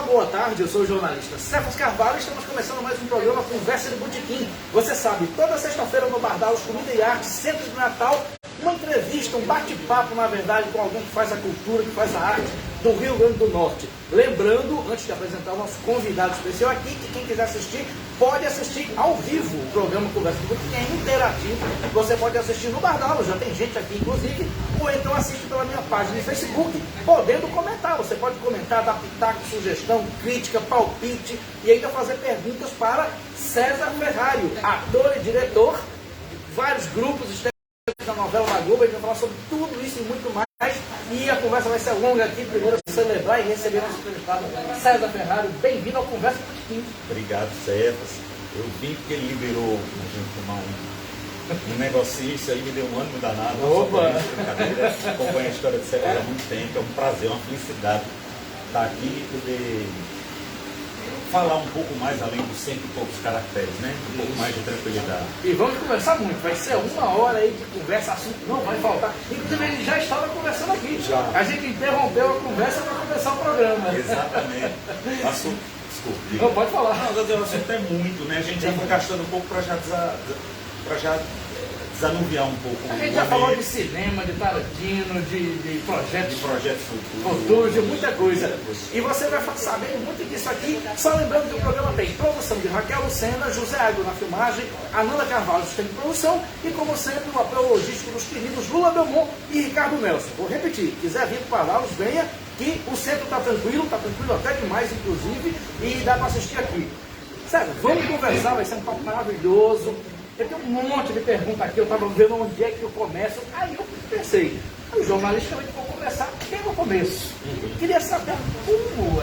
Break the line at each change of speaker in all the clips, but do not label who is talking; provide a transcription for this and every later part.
boa tarde, eu sou o jornalista Cefas Carvalho e estamos começando mais um programa Conversa de Botequim. Você sabe, toda sexta-feira no Bardalos Comida e Arte, Centro de Natal, uma entrevista, um bate-papo, na verdade, com alguém que faz a cultura, que faz a arte do Rio Grande do Norte. Lembrando, antes de apresentar o nosso convidado especial aqui, que quem quiser assistir, pode assistir ao vivo o programa Conversa de Botequim, é interativo. Você pode assistir no Bardalos, já tem gente aqui, inclusive, ou então assiste pela minha página no Facebook, podendo comentar. Você pode comentar, dar pitaco, sugestão, crítica, palpite e ainda fazer perguntas para César Ferrário, ator e diretor de vários grupos da novela da Globo. A gente vai falar sobre tudo isso e muito mais. E a conversa vai ser longa aqui. Primeiro, celebrar e receber nosso entrevistado César Ferrário. Bem-vindo ao Conversa com Botequim.
Obrigado, Cefas. Eu vim porque ele liberou a gente tomar um negocinho, isso aí me deu um ânimo danado.
Opa!
Acompanho a história de Cefas há muito tempo. É um prazer, uma felicidade estar aqui e poder falar um pouco mais além dos 100 e poucos caracteres, né? Um pouco mais de tranquilidade.
E vamos conversar muito, vai ser 1 hora aí de conversa, assunto não vai faltar. Inclusive ele já estava conversando aqui.
Já.
A gente interrompeu a conversa para começar o programa.
Exatamente. Assunto, desculpe.
Não, pode falar.
Não, o assunto é muito, né? A gente já foi gastando um pouco para já desanuviar um pouco.
A gente já falou de cinema, de Tarantino, de projetos.
De projetos
futuros, de muita coisa. E você vai saber muito disso aqui. Só lembrando que o programa tem produção de Raquel Lucena, José Aigo na filmagem, Ananda Carvalho tem produção e, como sempre, o apoio logístico dos queridos Lula Belmont e Ricardo Nelson. Vou repetir, quiser vir para Bardalos, venha, que o centro está tranquilo até demais, inclusive, e dá para assistir aqui. Sério, vamos conversar, vai ser um papo maravilhoso. Eu tenho um monte de perguntas aqui, eu estava vendo onde é que eu começo. Aí eu pensei, o jornalista vai começar pelo começo. Queria saber como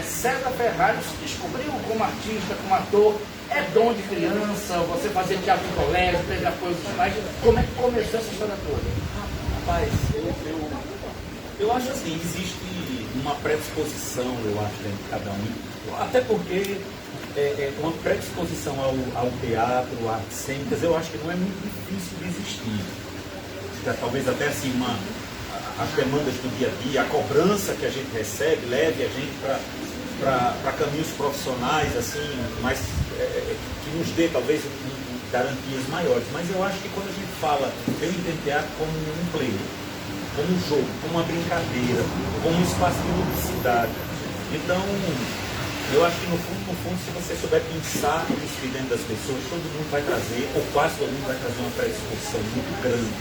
César Ferrário se descobriu como artista, como ator. É dom de criança, você fazia teatro em colégio, teve apoio dos pais. Como é que começou essa história toda?
Rapaz, eu acho assim, existe uma predisposição, eu acho, dentro de cada um. Até porque uma predisposição ao teatro, artes cênicas, eu acho que não é muito difícil de existir. Talvez até assim, as demandas do dia a dia, a cobrança que a gente recebe, leve a gente para caminhos profissionais, assim, mais, que nos dê talvez garantias maiores. Mas eu acho que quando a gente fala, eu entendo teatro como um play, como um jogo, como uma brincadeira, como um espaço de ludicidade. Então, eu acho que no fundo, se você souber pensar isso dentro das pessoas, todo mundo vai trazer, ou quase todo mundo vai trazer uma predisposição muito grande.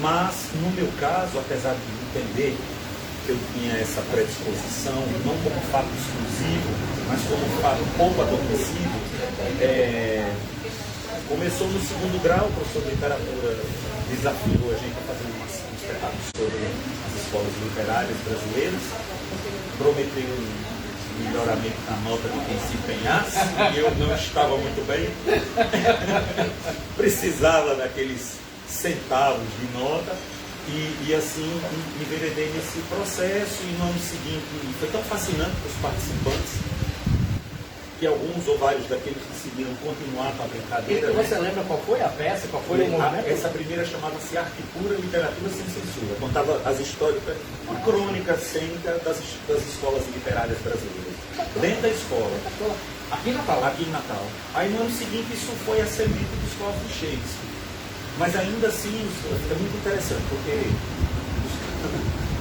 Mas, no meu caso, apesar de entender que eu tinha essa predisposição, não como fato exclusivo, mas como fato pouco adormecido, começou no segundo grau. O professor de literatura desafiou a gente a fazer um espetáculo sobre as escolas literárias brasileiras, prometeu melhoramento na nota de quem se empenhasse, e eu não estava muito bem, precisava daqueles centavos de nota, e assim enveredei nesse processo. E no ano seguinte foi tão fascinante para os participantes que alguns ou vários daqueles decidiram continuar com a brincadeira.
E você lembra qual foi a peça, qual foi o movimento?
Essa primeira chamava-se Arte Pura, Literatura Sem Censura. Contava as histórias, uma crônica cênica das escolas literárias brasileiras, dentro da escola.
Aqui em Natal?
Aqui em Natal. Aí no ano seguinte isso foi a semente dos corpos de Shakespeare. Mas ainda assim é muito interessante, porque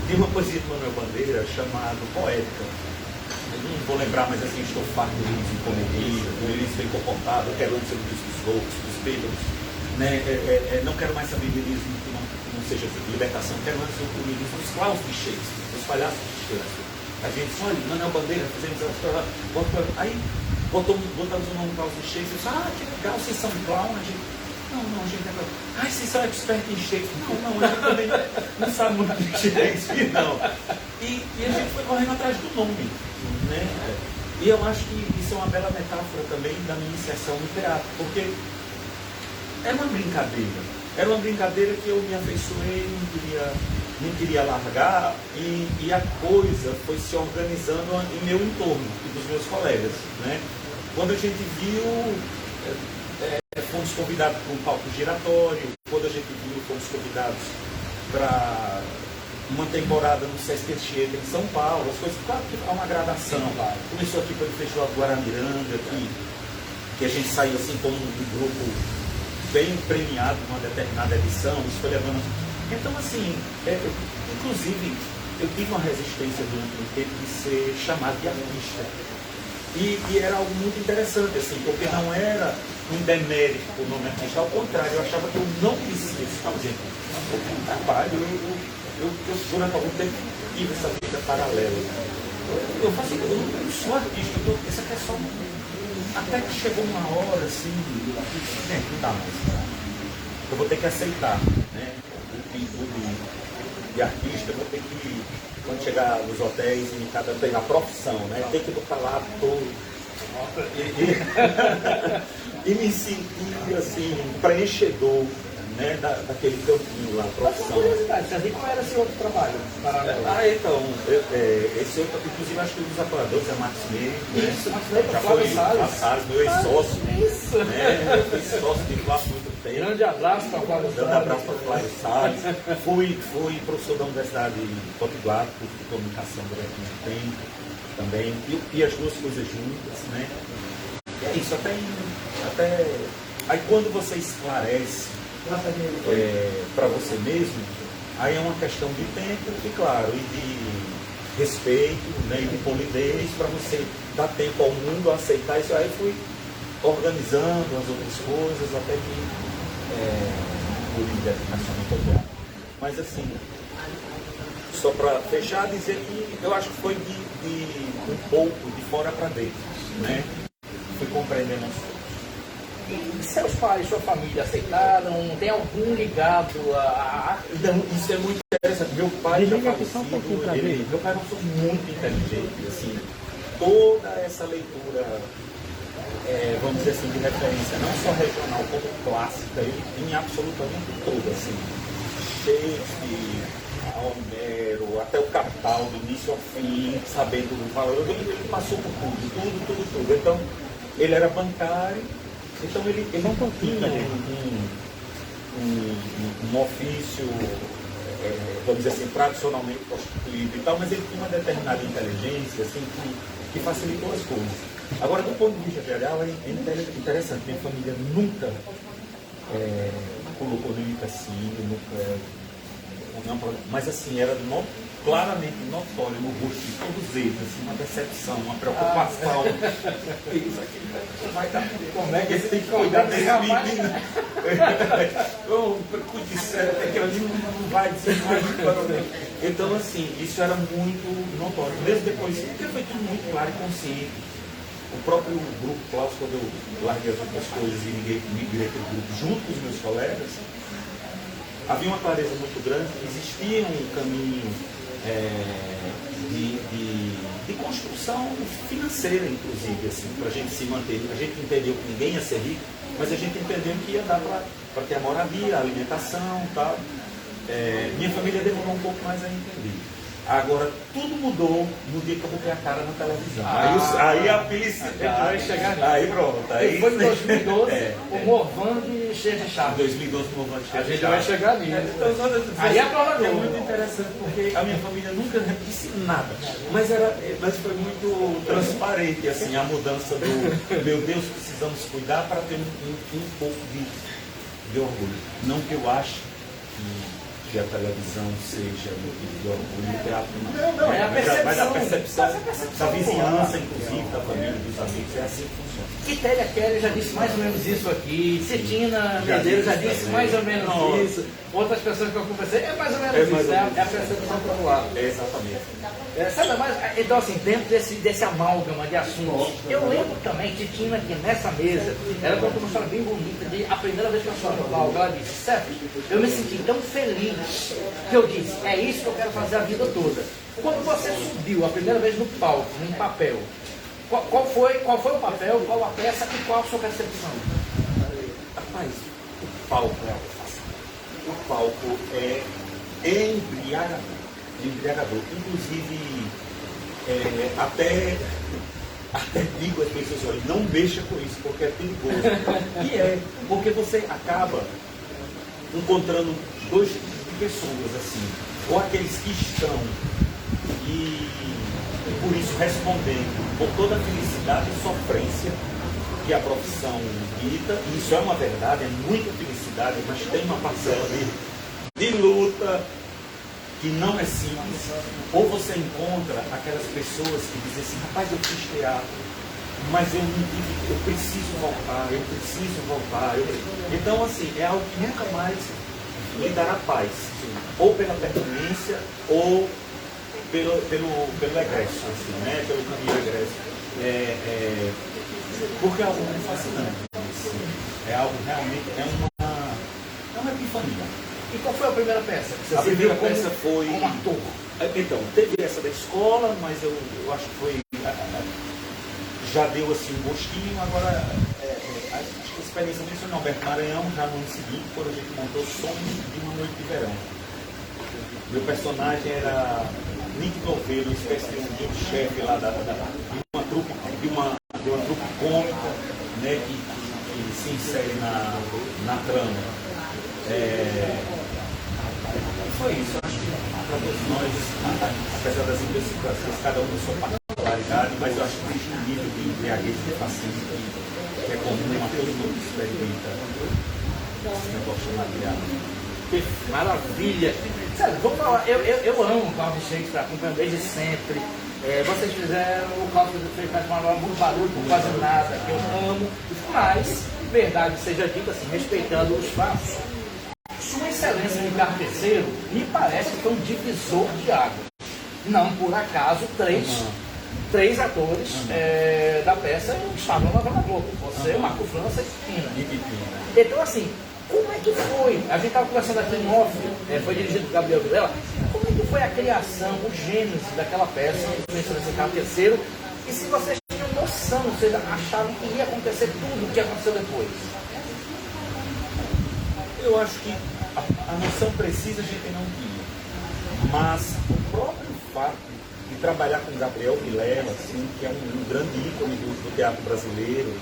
tem uma poesia de Manuel Bandeira chamada Poética. Eu não vou lembrar, mas assim, estou farto de riso em comedia, do lirismo bem comportado, eu quero antes ser o riso dos loucos, dos bêbados, né? Não quero mais saber de lirismo que não seja de libertação, quero antes o lirismo dos claus de Shakespeare, dos palhaços de Shakespeare. A gente disse, olha, Manuel Bandeira, fizemos essa história, aí botamos o nome do claus de Shakespeare, que legal, vocês são clown, a gente... Não, gente, vocês são expert em Shakespeare. Não, a gente também não sabe muito de Shakespeare, não. E a gente foi correndo atrás do nome, né? E eu acho que isso é uma bela metáfora também da minha iniciação no teatro, porque era uma brincadeira que eu me afeiçoei, não queria largar, e a coisa foi se organizando em meu entorno e dos meus colegas, né? Quando a gente viu... fomos convidados para um palco giratório. Quando a gente viu, fomos convidados para uma temporada no Sesc Anchieta em São Paulo, as coisas, claro que há uma gradação. Começou aqui pelo Festival do Guaramiranga, que a gente saiu assim como um grupo bem premiado numa determinada edição, isso foi levando. Então assim, inclusive eu tive uma resistência durante um tempo de ser chamado de artista. E era algo muito interessante, assim, porque não era um demérito o nome artista, ao contrário, eu achava que eu não merecia esse exemplo. Eu trabalho, eu durante algum tempo tive essa vida paralela. Eu faço, eu não sou artista, essa aqui é só. Até que chegou uma hora assim, não dá mais. Eu vou ter que aceitar, né? O título de artista, eu vou ter que, quando chegar nos hotéis, em cada tem a profissão, né? Tem que botar lá todo. E me sentir assim, preenchedor, né, daquele campinho lá, profissão.
Curiosidade, você viu qual era esse outro trabalho?
Então, esse outro, inclusive acho que um dos apoiadores é Max Meire.
Isso, Max Meire,
já
Flávio
foi
Salles.
Salles, meu ex-sócio.
Isso.
Né? Eu fui sócio de lá há muito tempo.
Grande abraço para o Flávio Salles.
Grande abraço para o Flávio Salles. Fui professor da Universidade de Potiguar, curso de comunicação durante muito tempo também. E as duas coisas juntas, né? E é isso, até. Aí quando você esclarece para você mesmo, aí é uma questão de tempo e claro, e de respeito, né, e de polidez para você dar tempo ao mundo a aceitar isso. Aí fui organizando as outras coisas até que por identificação. Mas assim, só para fechar, dizer que eu acho que foi de um pouco de fora para dentro, né? Fui compreendendo as coisas.
E seus pais, sua família aceitaram? Tem algum ligado a...
Então, isso é muito interessante. Meu pai já falecido, meu pai é uma pessoa muito inteligente, assim, toda essa leitura, vamos dizer assim, de referência, não só regional, como clássica, ele tinha absolutamente toda, assim, Shakespeare, Homero, até o Capital, do início ao fim, sabendo do valor, ele passou por tudo. Então, ele era bancário. Então ele tinha um ofício, vamos dizer assim, tradicionalmente constituído e tal, mas ele tinha uma determinada inteligência assim, que facilitou as coisas. Agora, do ponto de vista geral, é interessante. Minha família nunca colocou nenhum cassino, mas assim, era claramente notório no rosto de todos eles, assim, uma decepção, uma preocupação. Isso aqui vai dar. Como é que você tem que cuidar desse menino? Cuide sério, até que ele não vai dizer mais. Então, assim, isso era muito notório. Mesmo depois, porque foi tudo muito claro e consciente. O próprio grupo Klaus, quando eu larguei as outras coisas e migrei para o grupo junto com os meus colegas, havia uma clareza muito grande, existia um caminho de construção financeira, inclusive, assim, para a gente se manter. A gente entendeu que ninguém ia ser rico, mas a gente entendeu que ia dar para ter a moradia, a alimentação e tal. Minha família demorou um pouco mais a entender. Agora, tudo mudou no dia que eu botei a cara na televisão. Aí a felicidade. Aí pronto. Aí
foi em 2012, o Morvand cheio de chave.
2012 o Morvand cheio de chave.
A gente vai chegar ali.
Aí a prova é muito interessante, porque a minha família nunca disse nada. Mas foi muito transparente, assim, a mudança do meu Deus, precisamos cuidar para ter um pouco de orgulho. Não que eu ache que a televisão seja motivo de orgulho, o teatro não.
É a percepção.
Mas a percepção da vizinhança, inclusive, da família, dos amigos, é assim que funciona.
Quitéria Kelly já disse mais ou menos isso aqui, Cetina Medeiros já disse mais ou menos isso, outras pessoas que eu conversei, é mais ou menos isso, é a percepção popular.
Exatamente.
Sabe mais? Então, assim, dentro desse amálgama de assuntos, eu lembro também que Tina aqui nessa mesa, ela contou uma história bem bonita de a primeira vez que eu subi no palco, ela disse, Sérgio, eu me senti tão feliz que eu disse, é isso que eu quero fazer a vida toda. Quando você subiu a primeira vez no palco, em papel, qual foi o papel, qual a peça e qual a sua percepção?
Rapaz, o palco é algo fácil. O palco é embriagador. Inclusive, até digo às pessoas, olha, não mexa com isso, porque é perigoso. E porque você acaba encontrando dois tipos de pessoas, assim. ou aqueles que estão e por isso respondendo por toda a felicidade e sofrência que a profissão dita, e isso é uma verdade, é muita felicidade, mas tem uma parcela de luta que não é simples. Ou você encontra aquelas pessoas que dizem assim, rapaz, eu fiz teatro, mas eu não tive, eu preciso voltar, eu preciso voltar. Então, assim, é algo que nunca mais lhe dará paz, ou pela permanência, ou pelo egresso, assim, né? Pelo caminho egresso. Porque é algo muito fascinante. É algo realmente, é uma epifania.
E qual foi a primeira peça? Que você
A primeira
viu
peça foi...
como ator?
Então, teve essa da escola, mas eu acho que foi... Já deu assim um gostinho, agora acho que a experiência minha foi no Alberto Maranhão, já no ano seguinte, quando a gente montou Sonhos de uma Noite de Verão. Meu personagem era Nick Noveiro, uma espécie de um chefe lá de uma trupe cômica, né, que se insere na trama. Foi isso, acho que para todos nós, apesar das idiosincrasias, cada um na sua particularidade, mas eu acho que existe um nível de embriaguez e de fascínio que é comum a todo mundo que experimenta esse negócio chamado teatro.
Maravilha! Sério, vou falar, eu amo o Cláudio Shakespeare, acompanho desde sempre. Vocês fizeram o Cláudio Shakespeare Manual muito barulho, por quase nada, que eu amo, mas, verdade seja dita, assim, respeitando os fatos, Sua Excelência Ricardo III me parece que foi um divisor de águas. Não por acaso, três atores da peça estavam na Nova Globo. Você, Marco França e Pina. Então, assim, como é que foi? A gente estava conversando aqui em off, foi dirigido por Gabriel Vilela. Como é que foi a criação, o gênese daquela peça, Sua Excelência Ricardo III? E se vocês tinham noção, vocês achavam que ia acontecer tudo o que aconteceu depois?
Eu acho que a noção precisa a gente não tinha, mas o próprio fato de trabalhar com Gabriel Vilela, assim, que é um grande ícone do teatro brasileiro,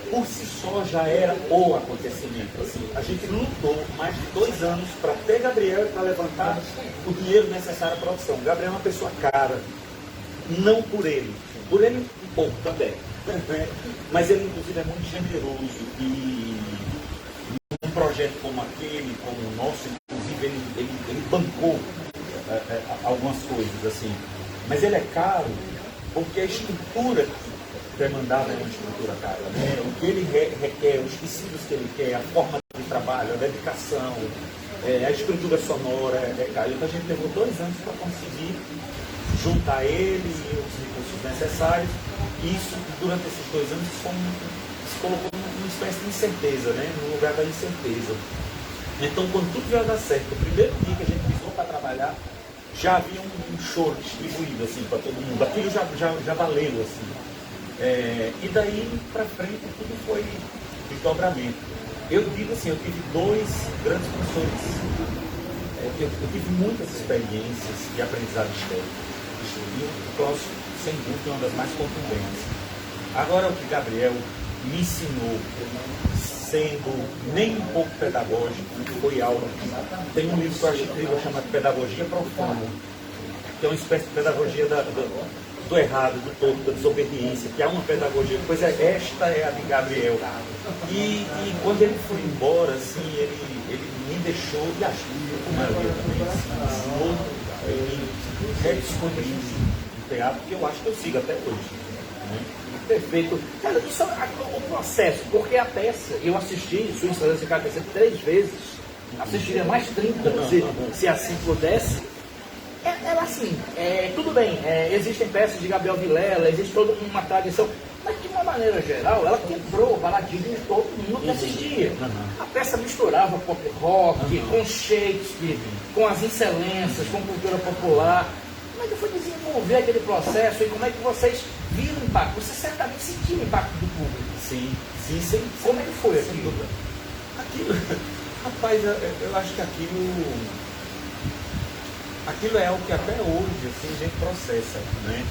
por si só já era o acontecimento. Assim, a gente lutou mais de 2 anos para ter Gabriel e para levantar o dinheiro necessário à produção. Gabriel é uma pessoa cara, não por ele um pouco também, mas ele inclusive é muito generoso e um projeto como aquele, como o nosso, inclusive ele bancou algumas coisas assim, mas ele é caro porque a estrutura demandada é uma estrutura cara, né? O que ele requer, os tecidos que ele quer, a forma de trabalho, a dedicação, a estrutura sonora é cara. Então a gente levou 2 anos para conseguir juntar ele e os recursos necessários, e isso durante esses 2 anos se colocou numa espécie de incerteza, né? No lugar da incerteza. Então, quando tudo ia dar certo, o primeiro dia que a gente pisou para trabalhar, já havia um choro distribuído assim para todo mundo. Aquilo já valeu assim. E daí para frente tudo foi desdobramento. Eu digo assim, eu tive 2 grandes professores. Eu tive muitas experiências de aprendizado estético. E o Cláudio, sem dúvida, é uma das mais contundentes. Agora, o que Gabriel me ensinou, sendo nem um pouco pedagógico, foi aula. Tem um livro que eu acho incrível chamado Pedagogia Profunda, que é uma espécie de pedagogia do errado, do torto, da desobediência, que é uma pedagogia, pois esta é a de Gabriel. E quando ele foi embora, assim, ele me deixou, e acho que a maioria também, ensinou, ele redescobriu o teatro, que eu acho que eu sigo até hoje. Né?
Perfeito. Cara, isso é o processo, porque a peça, eu assisti Sua Excelência Ricardo III 3 vezes, assistiria mais 30, se assim pudesse. Ela assim, tudo bem, existem peças de Gabriel Vilela, existe toda uma tradição, mas de uma maneira geral, ela quebrou o paradigma de todo mundo que assistia. A peça misturava pop rock, com Shakespeare, com as excelências, com cultura popular. Como é que foi desenvolver aquele processo e como é que vocês viram o impacto? Você certamente sentiu o impacto do público.
Sim.
Como é que foi aquilo?
Rapaz, eu acho que aquilo é algo que até hoje assim, a gente processa, né?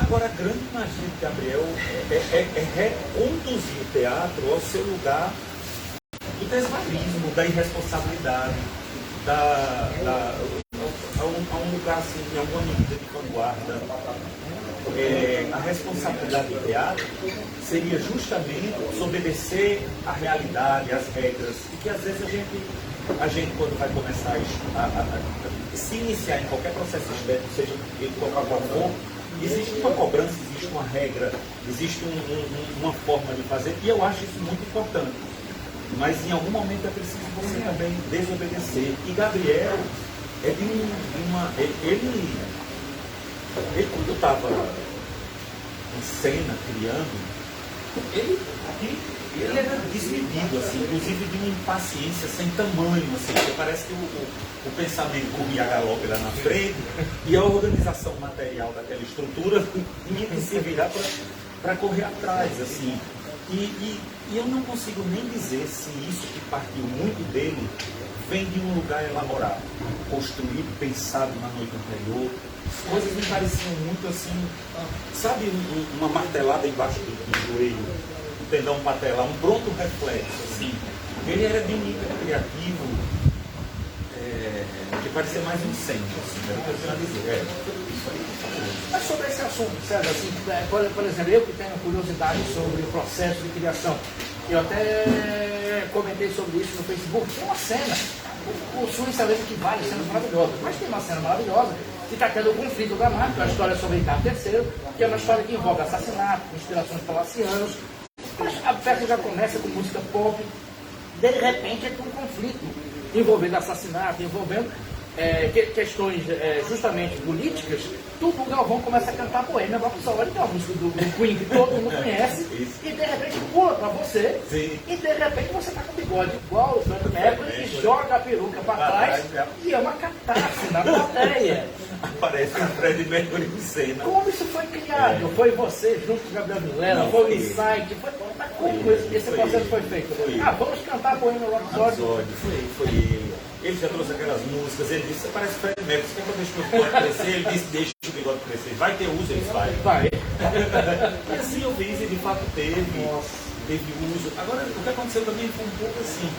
Agora, a grande magia de Gabriel é reconduzir o teatro ao seu lugar do desvarismo, da irresponsabilidade, a um lugar assim, em alguma medida de vanguarda. A responsabilidade do teatro seria justamente obedecer à realidade, às regras, e que às vezes a gente quando vai começar a se iniciar em qualquer processo estético, seja ele qual for, existe uma cobrança, existe uma regra, existe uma forma de fazer, e eu acho isso muito importante. Mas em algum momento é preciso você também desobedecer. E Gabriel é de uma. Ele quando estava em cena, criando, ele era desmedido, assim, inclusive de uma impaciência sem tamanho, assim, porque parece que o pensamento corria a galope lá na frente e a organização material daquela estrutura tinha que se virar para correr atrás, assim. E eu não consigo nem dizer se isso que partiu muito dele vem de um lugar elaborado, construído, pensado na noite anterior. As coisas me pareciam muito assim, sabe, uma martelada embaixo do joelho, um tendão patelar, um pronto reflexo, assim. Ele era de um nível criativo que parecia mais um centro, assim, era o que eu tinha a dizer.
Mas sobre esse assunto, César, assim, por exemplo, eu que tenho curiosidade sobre o processo de criação, eu até comentei sobre isso no Facebook, tem uma cena, o Suíça às vezes que vale cenas maravilhosas, mas tem uma cena maravilhosa que está tendo o conflito dramático, a história sobre Ricardo III, que é uma história que envolve assassinato, inspirações palacianas, mas a peça já começa com música pop, de repente é um conflito envolvendo assassinato, envolvendo questões justamente políticas. Tudo o Galvão começa a cantar Bohemian Rhapsody, que é uma música do Queen que todo mundo conhece, e de repente pula para você, e de repente você está com o bigode igual o Frank Mercury e joga a peruca para trás, e é uma catarse na plateia.
Aparece o Fred Mercury em cena.
Como isso foi criado? Foi você junto com o Gabriel Vilela? Foi o Insight? Como esse processo foi feito? Vamos cantar Bohemian Rhapsody.
Foi ele. Ele já trouxe aquelas músicas, ele disse, você parece Fred Mercury, você quer que eu deixe meu bigode crescer? Ele disse, deixa o bigode crescer. Vai ter uso, ele vai. E assim eu fiz, e de fato teve uso. Agora, o que aconteceu também foi um pouco assim.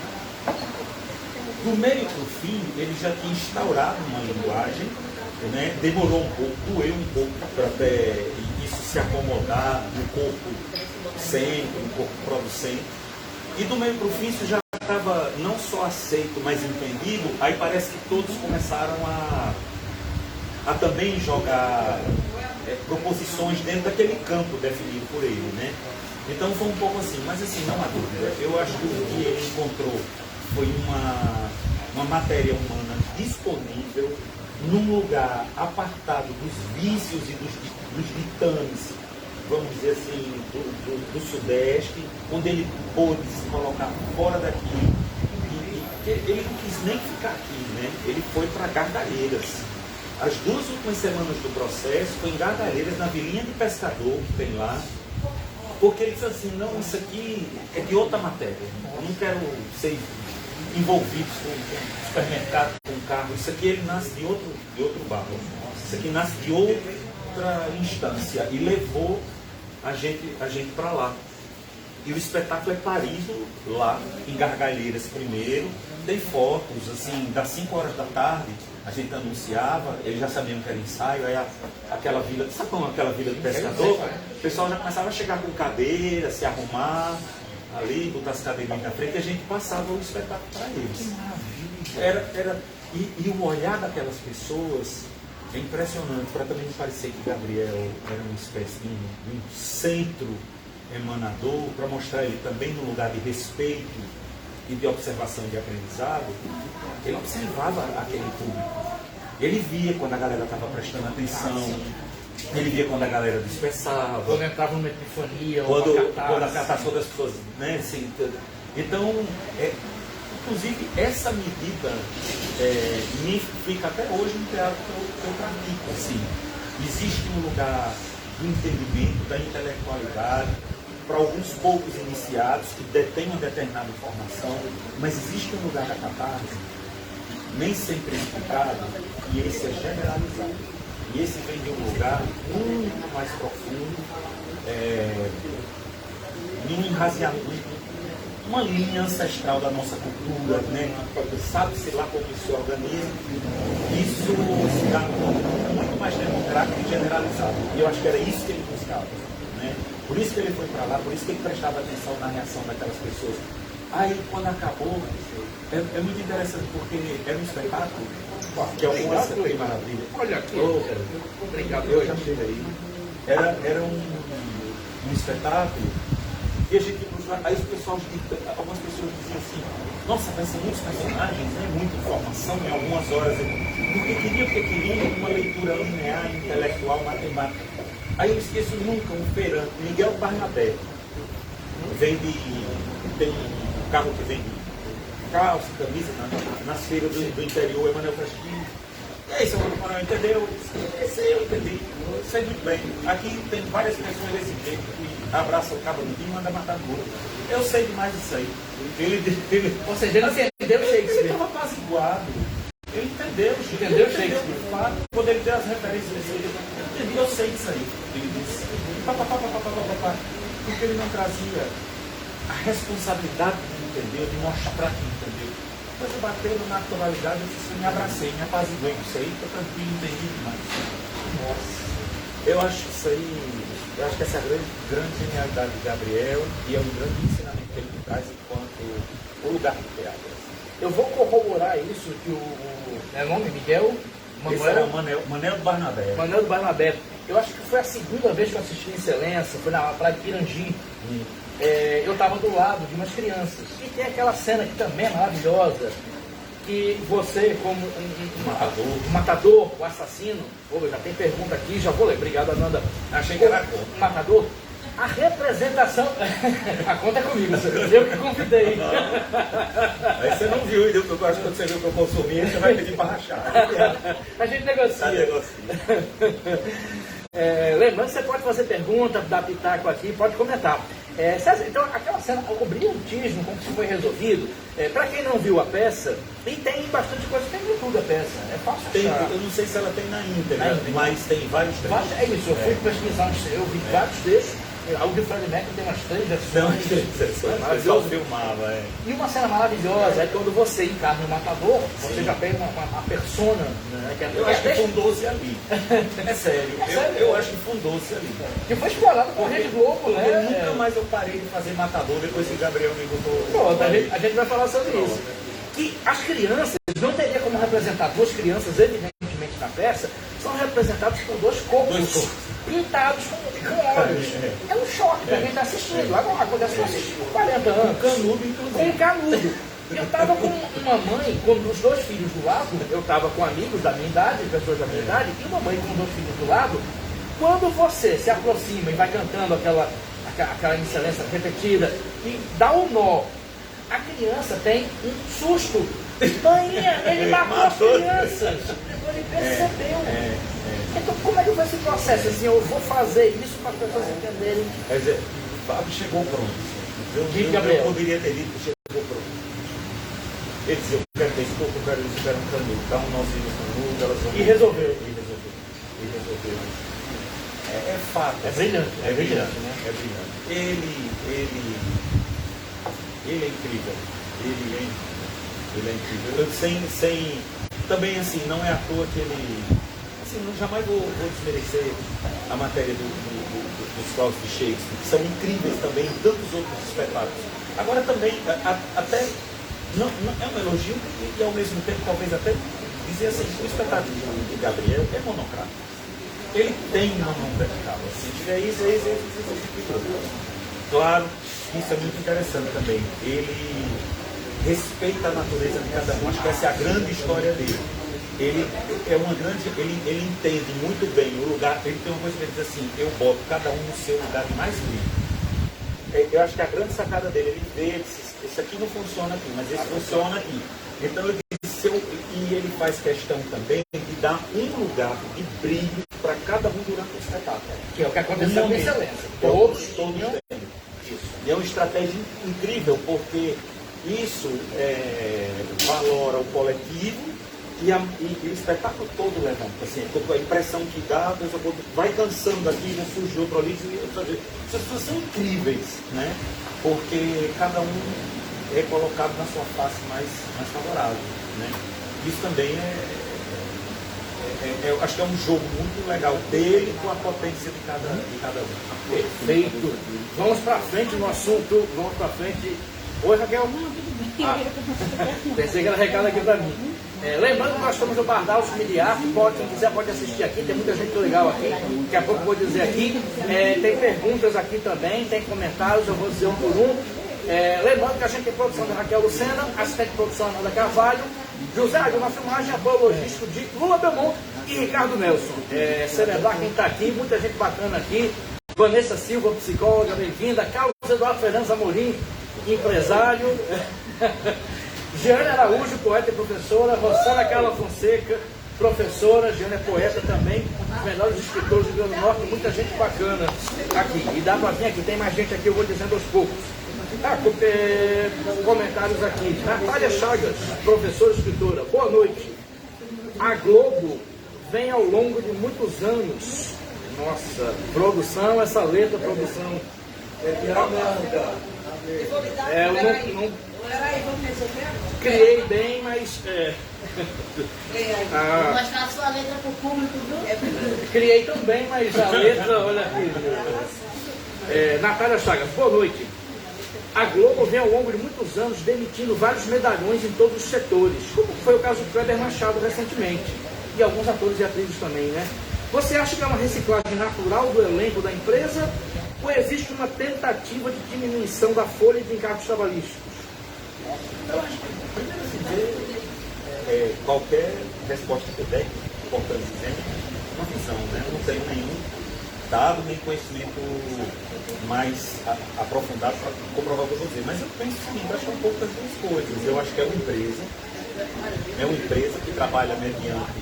Do meio para o fim, ele já tinha instaurado uma linguagem, né? Demorou um pouco, doeu um pouco para até isso se acomodar no corpo sempre, no corpo producente. E do meio para o fim isso já estava não só aceito, mas entendido. Aí parece que todos começaram a também jogar proposições dentro daquele campo definido por ele, né? Então foi um pouco assim, mas assim, não há dúvida. Eu acho que o que ele encontrou foi uma matéria humana disponível num lugar apartado dos vícios e dos ditames, vamos dizer assim, do Sudeste, onde ele pôde se colocar fora daqui. E ele não quis nem ficar aqui, né? Ele foi para Gargalheiras. As 2 últimas semanas do processo foi em Gargalheiras, na vilinha de pescador que tem lá, porque ele disse assim, não, isso aqui é de outra matéria. Eu não quero ser envolvido com supermercado, com carro. Isso aqui ele nasce de outro barro. Isso aqui nasce de outra instância. E levou a gente para lá. E o espetáculo é parido lá, em Gargalheiras primeiro. Tem fotos, assim, das 5 horas da tarde, a gente anunciava, eles já sabiam que era ensaio, aí aquela vila, sabe como aquela vila do pescador? O pessoal já começava a chegar com cadeira, se arrumar ali, botar as cadeirinhas na frente, e a gente passava o espetáculo para eles. E o olhar daquelas pessoas é impressionante, para também me parecer que Gabriel era uma espécie de um centro emanador, para mostrar ele também no lugar de respeito e de observação e de aprendizado. Ele observava aquele público. Ele via quando a galera estava prestando atenção, ele via quando a galera dispersava.
Quando entrava numa epifania,
quando a catástrofe das pessoas, né? Assim, então, inclusive, essa medida me fica até hoje no teatro que eu pratico. Assim. Existe um lugar do entendimento, da intelectualidade, para alguns poucos iniciados que detêm uma determinada informação, mas existe um lugar da catarse, nem sempre explicado, e esse é generalizado. E esse vem de um lugar muito mais profundo, num uma linha ancestral da nossa cultura, né? Sabe-se lá como isso se organiza, isso se dá muito mais democrático e generalizado. E eu acho que era isso que ele buscava, né? Por isso que ele foi para lá, por isso que ele prestava atenção na reação daquelas pessoas. Aí, quando acabou, é muito interessante, porque era um espetáculo que algumas tem maravilha.
Olha aqui. Obrigado.
Eu já cheguei aí. Era um espetáculo e a gente, aí os pessoal, algumas pessoas diziam assim, nossa, vai ser muitos personagens, né? Muita informação em algumas horas. Porque queria uma leitura linear, intelectual, matemática. Aí eu esqueço nunca um feirante, Miguel Barnabé, tem um carro que vende calça, camisa nas feiras do interior, Emanuel Frasquinho. E aí, seu Emanuel, entendeu? Eu entendi, sei muito bem. Aqui tem várias pessoas desse jeito que abraçam o cabo no dia e mandam matar no outro. Eu sei demais disso aí.
Ou seja, ele entendeu Shakespeare.
Ele estava apaziguado. Ele entendeu Shakespeare. De fato, quando ele deu as referências desse livro, eu sei disso aí. Ele disse, porque ele não trazia a responsabilidade de entender, de mostrar que entendeu. Depois eu bateu na naturalidade, eu disse, me abracei, me apaziguei com isso aí, estou tranquilo, entendi demais. Nossa. Eu acho isso aí, eu acho que essa é a grande genialidade de Gabriel e é um grande ensinamento que ele traz enquanto o lugar do teatro.
Eu vou corroborar isso que é o nome Miguel
Manel do Barnabé.
Manel do Barnabé. Eu acho que foi a segunda vez que eu assisti Excelência, foi na Praia de Pirangi. Eu estava do lado de umas crianças. E tem aquela cena que também é maravilhosa, que você, como um matador, o assassino, já tem pergunta aqui, já vou ler, obrigado, Ananda.
Achei que era
um matador. A representação. A conta é comigo, eu que convidei.
Aí você não viu, eu acho que quando você viu que eu consumi, você vai pedir para rachar.
A gente negocia. Lembrando que você pode fazer pergunta, dar pitaco aqui, pode comentar. Então, aquela cena, o brilhantismo, como que foi resolvido, para quem não viu a peça, e tem bastante coisa, tem no YouTube a peça, é fácil achar.
Eu não sei se ela tem na íntegra, mas tem vários trechos.
É isso, eu fui pesquisar, eu vi vários trechos. O de Freddie Mercury tem umas 3 versões.
Maravilhoso. Filmava,
E uma cena maravilhosa é quando você encarna o matador, você já pega uma persona. Né,
eu acho que fundou-se ali. É sério. Eu acho que fundou-se ali.
Que foi explorado por Rede Globo, né?
Nunca mais eu parei de fazer matador depois que o Gabriel me botou.
Pronto, a gente vai falar sobre isso. Que as crianças, não teria como representar duas crianças, evidentemente, na peça, são representadas por dois corpos pintados com olhos. É um choque para quem está assistindo. Agora, quando eu assisti com 40 anos, com um canudo. Eu estava com uma mãe, com os dois filhos do lado, eu estava com amigos da minha idade, pessoas da minha idade, e uma mãe com dois filhos do lado. Quando você se aproxima e vai cantando aquela excelência repetida e dá um nó, a criança tem um susto. Mãinha, ele matou as crianças. Ele percebeu. Então, como é que foi esse processo? Assim, eu vou fazer isso para as pessoas entenderem.
Quer dizer, o Fábio chegou pronto. Eu poderia ter dito que chegou pronto. Ele dizia, eu quero ter escopo, eu quero isso, eu quero um canudo. Dá um nozinho no canudo, elas vão...
E resolveu.
É fato.
É brilhante.
É brilhante, né? É brilhante. Ele é incrível. Ele é incrível. Também, assim, não é à toa que ele... Assim, eu jamais vou desmerecer a matéria dos Cláudios de Shakespeare, que são incríveis também em tantos outros espetáculos. Agora também, até... Não, é um elogio e ao mesmo tempo talvez até dizer assim, o espetáculo de Gabriel é monocrático. Ele tem uma mão vertical, assim, tiver isso. Claro, isso é muito interessante também. Ele respeita a natureza de cada um, acho que essa é a grande história dele. Ele entende muito bem o lugar, ele tem uma coisa que ele diz assim, eu boto cada um no seu lugar de mais livre. Eu acho que a grande sacada dele, ele vê, isso aqui não funciona aqui, mas esse funciona aqui. Então ele diz, e ele faz questão também de dar um lugar de brilho para cada um durante o espetáculo.
Que é o que aconteceu com Excelência.
Todos têm. E é uma estratégia incrível, porque isso valora o coletivo e o espetáculo todo levanta. Assim, a impressão que dá, a pessoa vai cansando aqui, já surge outro ali. Essas pessoas são incríveis, né? Porque cada um é colocado na sua face mais favorável, né? Isso também eu acho que é um jogo muito legal dele com a potência de cada um.
Perfeito. Vamos para frente no assunto. Vamos para frente. Oi, Raquel. Pensei que era recado aqui para mim. Lembrando que nós estamos no Bardal Familiar. Quem quiser pode assistir aqui. Tem muita gente legal aqui. Daqui a pouco eu vou dizer aqui. Tem perguntas aqui também. Tem comentários. Eu vou dizer um por um. Lembrando que a gente tem produção da Raquel Lucena, assistente de produção Ana Carvalho, José Agil na filmagem, apoio logístico de Lula Belmont e Ricardo Nelson. Celebrar quem está aqui, muita gente bacana aqui. Vanessa Silva, psicóloga, bem-vinda. Carlos Eduardo Fernandes Amorim, empresário. Jeane Araújo, poeta e professora. Rosana Carla Fonseca, professora. Jeane é poeta também, um dos melhores escritores do Rio Grande do Norte. Muita gente bacana aqui. E dá para vir aqui, tem mais gente aqui, eu vou dizendo aos poucos. Comentários aqui. Natália Chagas, professora e escritora. Boa noite. A Globo vem ao longo de muitos anos. Nossa, produção, essa letra, produção. Eu não criei bem, mas.
Vou mostrar a sua letra para o público, viu?
Criei também, mas a letra, olha aqui. Natália Chagas, boa noite. A Globo vem ao longo de muitos anos demitindo vários medalhões em todos os setores, como foi o caso do Kleber Machado recentemente, e alguns atores e atrizes também, né? Você acha que é uma reciclagem natural do elenco da empresa ou existe uma tentativa de diminuição da folha de encargos trabalhísticos?
Eu acho que, primeiro assim, qualquer resposta que eu der, importante dizendo, uma visão, né? Eu não tenho nenhum dado, nem conhecimento mais aprofundado para comprovar o que eu vou dizer. Mas eu penso o seguinte, acho que é um pouco das duas coisas. Eu acho que é uma empresa que trabalha mediante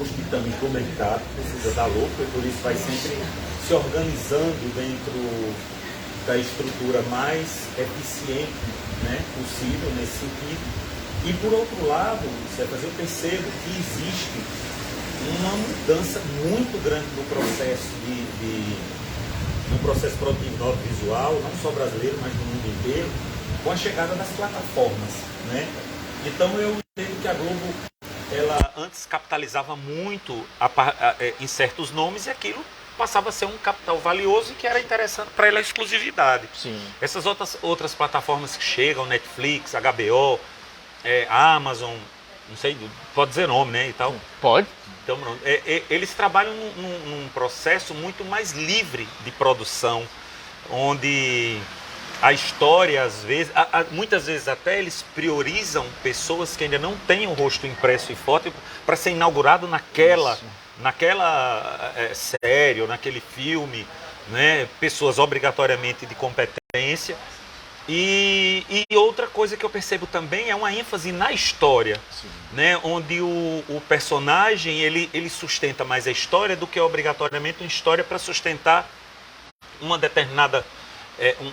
os titanes do mercado, precisa dar lucro, e por isso vai sempre se organizando dentro da estrutura mais eficiente, né, possível nesse sentido. E por outro lado, eu percebo que existe uma mudança muito grande no processo no processo produtivo no audiovisual, não só brasileiro, mas no mundo inteiro, com a chegada das plataformas, né? Então eu entendo que a Globo, ela antes capitalizava muito em certos nomes, e aquilo passava a ser um capital valioso e que era interessante para ela a exclusividade.
Sim.
Essas outras plataformas que chegam, Netflix, HBO, Amazon, não sei, pode dizer nome, né, e tal.
Pode.
Então, eles trabalham num processo muito mais livre de produção, onde a história, às vezes, muitas vezes até eles priorizam pessoas que ainda não têm o rosto impresso e foto para ser inaugurado naquela série ou naquele filme, né? Pessoas obrigatoriamente de competência. E outra coisa que eu percebo também é uma ênfase na história, né? Onde o personagem ele sustenta mais a história do que obrigatoriamente uma história para sustentar uma determinada,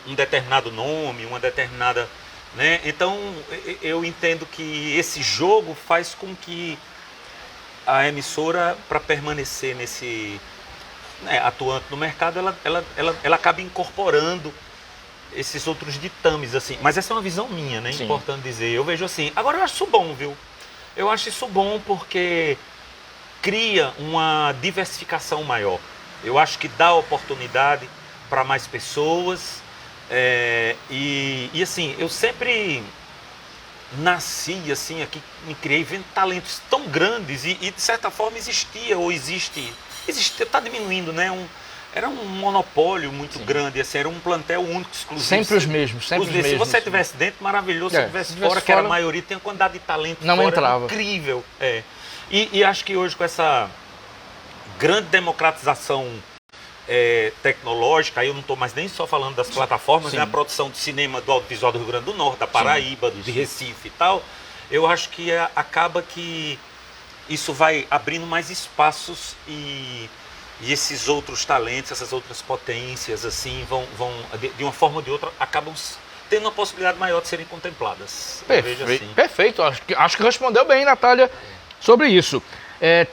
um determinado nome, uma determinada, né? Então eu entendo que esse jogo faz com que a emissora, para permanecer nesse, né, atuante no mercado, ela acaba incorporando esses outros ditames, assim. Mas essa é uma visão minha, né?
Sim.
Importante dizer. Eu vejo assim. Agora eu acho isso bom, viu? Eu acho isso bom porque cria uma diversificação maior. Eu acho que dá oportunidade para mais pessoas. E assim, eu sempre nasci assim, aqui me criei vendo talentos tão grandes e de certa forma existia ou existe, está diminuindo, né? Era um monopólio muito grande, assim, era um plantel único, exclusivo.
Sempre os mesmos, sempre os mesmos.
Se você estivesse dentro, maravilhoso. Se estivesse fora, que era a maioria, tem uma quantidade de talento
não
fora,
entrava.
Incrível. E acho que hoje, com essa grande democratização tecnológica, aí eu não estou mais nem só falando das plataformas, né? A produção de cinema do audiovisual do Rio Grande do Norte, da Paraíba, de Recife e tal, eu acho que acaba que isso vai abrindo mais espaços e esses outros talentos, essas outras potências, assim, vão de uma forma ou de outra, acabam tendo uma possibilidade maior de serem contempladas.
Perfeito,
Vejo assim.
Perfeito. Acho que respondeu bem, Natália, sobre isso.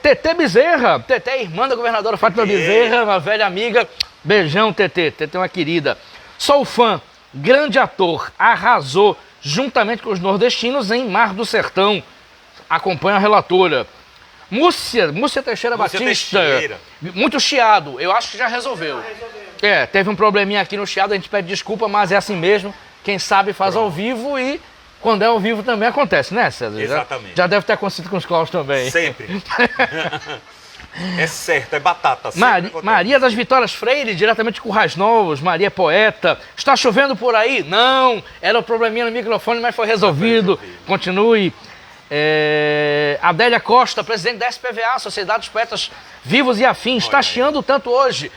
Tetê Bezerra, Tetê é irmã da governadora Fátima Bezerra, uma velha amiga. Beijão, Tetê. Tetê é uma querida. Sou fã, grande ator, arrasou. juntamente com os nordestinos em Mar do Sertão. Acompanha a relatora. Múcia Teixeira
Múcia
Batista.
Teixeira.
Muito chiado. Eu acho que já resolveu. Teve um probleminha aqui no chiado, a gente pede desculpa, mas é assim mesmo. Quem sabe faz ao vivo e quando é ao vivo também acontece, né, César?
Exatamente.
Já deve ter acontecido com os Klaus também.
Sempre. É certo, é batata. sempre acontece.
Maria das Vitórias Freire, diretamente com Currais Novos. Maria Poeta. Está chovendo por aí? Não. Era um probleminha no microfone, mas foi resolvido. Continue. Adélia Costa, presidente da SPVA, Sociedade dos Poetas Vivos e Afins. Está chiando tanto hoje.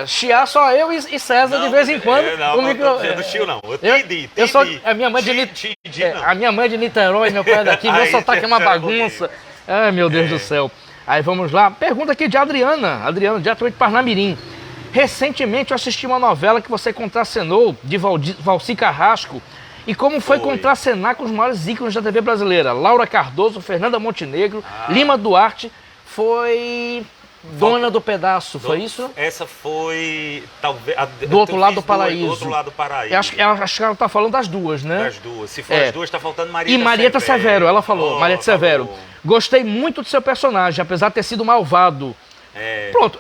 Chiar só eu e César
Não,
de vez em quando.
não tô dizendo chiu, não.
Eu sou a minha mãe a minha mãe é de Niterói, meu pai é daqui. Meu sotaque é uma bagunça. Ai, meu Deus do céu. Aí vamos lá. Pergunta aqui de Adriana. Adriana, diretamente de Parnamirim. Recentemente eu assisti uma novela que você contracenou de Valci Carrasco. E como foi contracenar com os maiores ícones da TV brasileira? Laura Cardoso, Fernanda Montenegro, Lima Duarte. Foi dona do pedaço, foi isso?
Essa foi, talvez...
Do outro lado do Paraíso.
Do outro lado do Paraíso.
Eu acho que ela tá falando das duas, né?
Das duas. Se for as duas, tá faltando Marieta
E Marieta Severo, ela falou. Marieta Severo. Gostei muito do seu personagem, apesar de ter sido malvado. Pronto.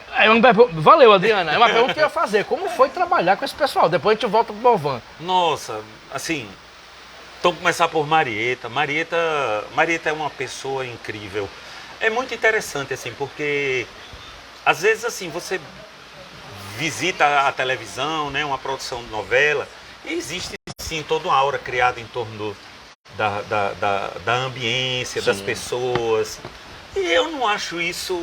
Valeu, Adriana. É uma pergunta que eu ia fazer. Como foi trabalhar com esse pessoal? Depois a gente volta pro Bovan.
Nossa, assim... Então, começar por Marieta. Marieta é uma pessoa incrível. É muito interessante, assim, porque... Às vezes, assim, você visita a televisão, né, uma produção de novela, e existe, sim, toda uma aura criada em torno da ambiência, das pessoas. E eu não acho isso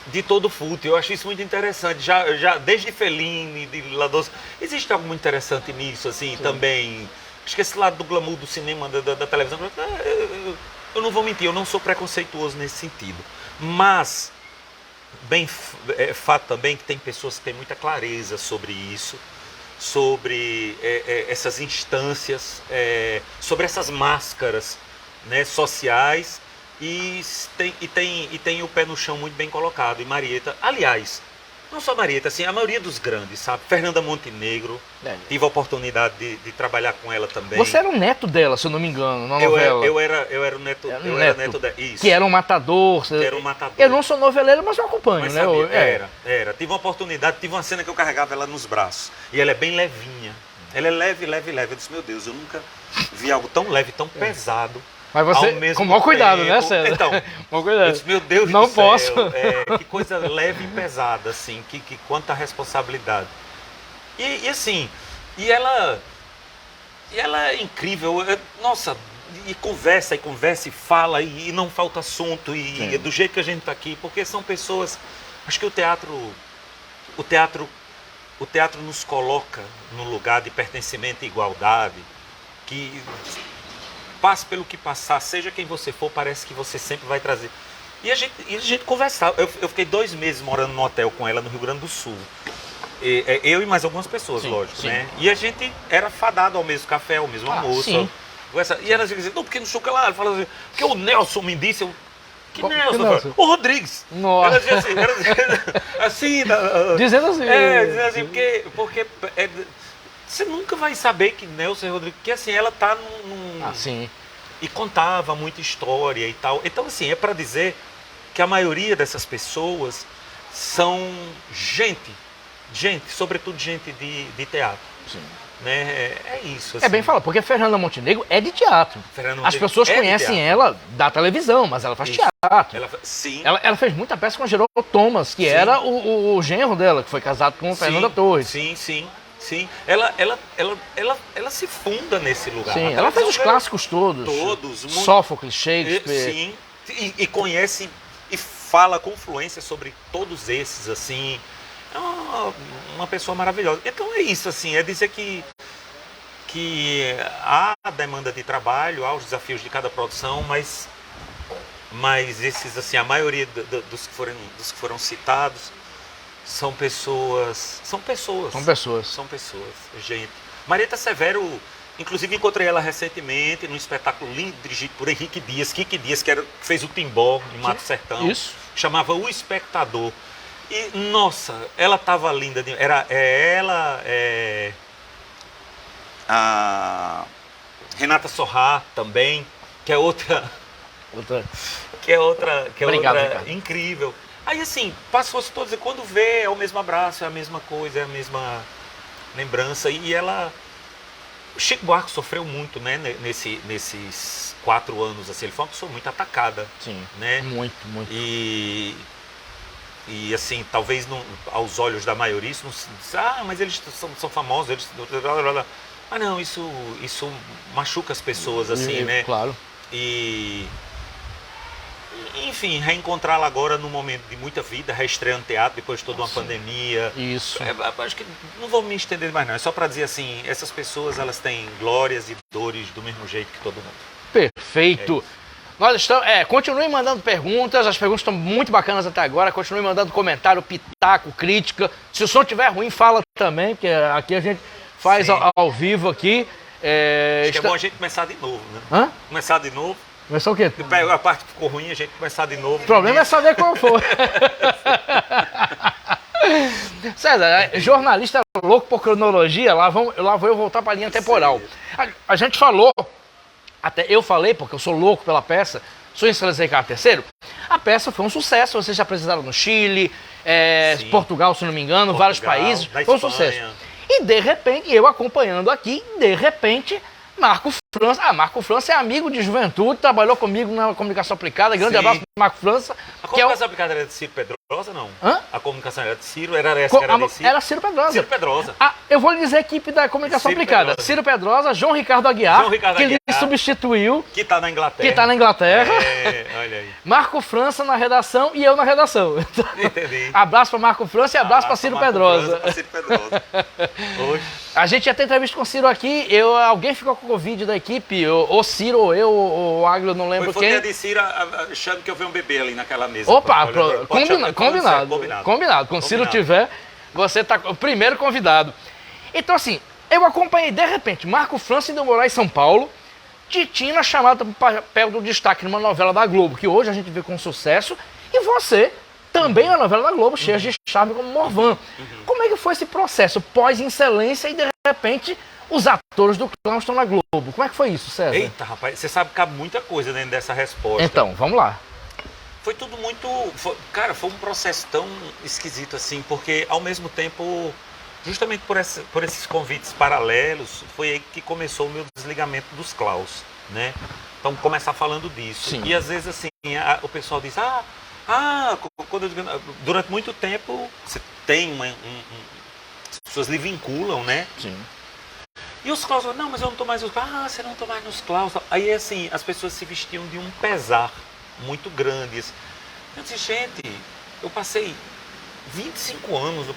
de todo fútil, eu acho isso muito interessante. Já desde Fellini, de La Doce, existe algo muito interessante nisso, assim, também. Acho que esse lado do glamour do cinema, da televisão, eu não vou mentir, eu não sou preconceituoso nesse sentido. Mas... é fato também que tem pessoas que têm muita clareza sobre isso, sobre essas instâncias, sobre essas máscaras, né, sociais, e tem o pé no chão muito bem colocado. E Marieta, aliás, não só Marieta, assim, a maioria dos grandes, sabe? Fernanda Montenegro, tive a oportunidade de trabalhar com ela também.
Você era o neto dela, se eu não me engano, na novela.
Eu era o neto, eu era neto dela. Isso.
Que era um matador. Eu não sou noveleiro, mas eu acompanho,
mas
né?
Sabia, era. Tive uma oportunidade, tive uma cena que eu carregava ela nos braços. E ela é bem levinha. Ela é leve. Eu disse, meu Deus, eu nunca vi algo tão leve, tão pesado.
Mas você, com o maior cuidado, né, César?
Então,
com cuidado.
Eu disse, meu Deus
não
do céu,
posso.
Que coisa leve e pesada, assim, que quanta responsabilidade. E assim, e ela é incrível, nossa, e conversa, e fala, e não falta assunto, e do jeito que a gente está aqui, porque são pessoas, acho que o teatro nos coloca no lugar de pertencimento e igualdade, que passe pelo que passar, seja quem você for, parece que você sempre vai trazer. E a gente conversava. Eu fiquei 2 meses morando no hotel com ela no Rio Grande do Sul. Eu e mais algumas pessoas, lógico, né? E a gente era fadado ao mesmo café, ao mesmo almoço.
Sim.
E ela dizia, não, porque não sei o que lá. Ela falava assim, porque o Nelson me disse, que Nelson?
Nelson?
O Rodrigues.
Nossa.
Ela dizia assim,
Dizendo assim.
Dizendo assim, porque você nunca vai saber que Nelson e Rodrigues, porque assim, ela tá
sim.
E contava muita história e tal. Então, assim, é para dizer que a maioria dessas pessoas são gente, sobretudo gente de teatro.
Sim.
Né? É isso. Assim.
É bem falado, porque Fernanda Montenegro é de teatro. As pessoas conhecem ela da televisão, mas ela faz teatro.
Sim.
Ela fez muita peça com o Geraldo Thomas, que era o genro dela, que foi casado com Fernanda Torres.
Sim. Ela se funda nesse lugar.
Sim, ela fez os clássicos todos. Sófocles, Shakespeare.
Sim. E conhece e fala com fluência sobre todos esses, assim. É uma pessoa maravilhosa. Então é isso, assim, é dizer que há a demanda de trabalho, há os desafios de cada produção, mas esses, assim, a maioria dos que foram citados são pessoas, gente. Marieta Severo, inclusive encontrei ela recentemente num espetáculo lindo dirigido por Henrique Dias, Kiki Dias, que fez o Timbó em Mato Sertão.
Isso.
Chamava O Espectador. E, nossa, ela estava linda. Era ela, A Renata Sorrá também, que é outra
Obrigado, Ricardo.
incrível. Aí assim, passou-se todos, e quando vê é o mesmo abraço, é a mesma coisa, é a mesma lembrança. E ela... O Chico Buarque sofreu muito, né, nesses 4 anos, assim, ele foi uma pessoa muito atacada.
Sim,
né?
muito.
E assim, talvez aos olhos da maioria, isso não se diz, mas eles são famosos, eles... Mas não, isso machuca as pessoas, assim, né?
Claro.
Enfim, reencontrá-la agora num momento de muita vida, reestreando teatro depois de toda uma pandemia.
Isso.
Acho que não vou me estender mais não, é só para dizer assim, essas pessoas elas têm glórias e dores do mesmo jeito que todo mundo.
Perfeito. Nós estamos, continuem mandando perguntas, as perguntas estão muito bacanas até agora, continuem mandando comentário, pitaco, crítica. Se o som estiver ruim, fala também, porque aqui a gente faz ao vivo aqui.
Acho que é bom a gente começar de novo, né?
Hã?
Começar de novo.
Começou o quê?
A parte que ficou ruim, a gente começar de novo.
O problema é saber qual foi. César, jornalista louco por cronologia, lá vou eu voltar para a linha temporal. A gente falou, até eu falei, porque eu sou louco pela peça, Sua Excelência Ricardo III. A peça foi um sucesso, vocês já apresentaram no Chile, Portugal, se não me engano, vários países, foi um sucesso. E de repente, eu acompanhando aqui, de repente, Marco França é amigo de juventude, trabalhou comigo na comunicação aplicada, grande abraço para Marco França.
A comunicação aplicada era de Ciro Pedrosa, não?
Hã?
A comunicação era de Ciro, era de Ciro?
Era Ciro Pedrosa.
Ciro Pedrosa.
Eu vou lhe dizer a equipe da comunicação
Ciro
aplicada.
Pedrosa.
Ciro Pedrosa, João Ricardo Aguiar, que lhe substituiu.
Que está na Inglaterra. Olha aí.
Marco França na redação e eu na redação.
Entendi.
Abraço para Marco França e abraço para Ciro Pedrosa. A gente já tem entrevista com o Ciro aqui, alguém ficou com o Covid da equipe, ou Ciro, ou eu, ou o Agro, não lembro quem.
Foi de Ciro achando que eu vi um bebê ali naquela mesa.
Opa, combinado. Quando o Ciro tiver, você tá o primeiro convidado. Então assim, eu acompanhei de repente Marco França indo morar em São Paulo, Titina chamada para o papel do destaque numa novela da Globo, que hoje a gente vê com sucesso, e você também na novela da Globo, cheia de charme como Morvan. Como é que foi esse processo pós-excelência e de repente os atores do clã estão na Globo? Como é que foi isso, César?
Eita, rapaz, você sabe que há muita coisa dentro dessa resposta.
Então, vamos lá.
Foi tudo muito... Foi um processo tão esquisito assim, porque ao mesmo tempo, justamente por esses convites paralelos, foi aí que começou o meu desligamento dos Klaus, né? Então, começar falando disso.
Sim.
E às vezes assim, o pessoal diz, durante muito tempo, você tem as pessoas lhe vinculam, né?
Sim.
E os Klaus, não, mas eu não estou mais nos Klaus. Você não está mais nos Klaus. Aí, assim, as pessoas se vestiam de um pesar muito grande. Eu disse, gente, eu passei 25 anos no...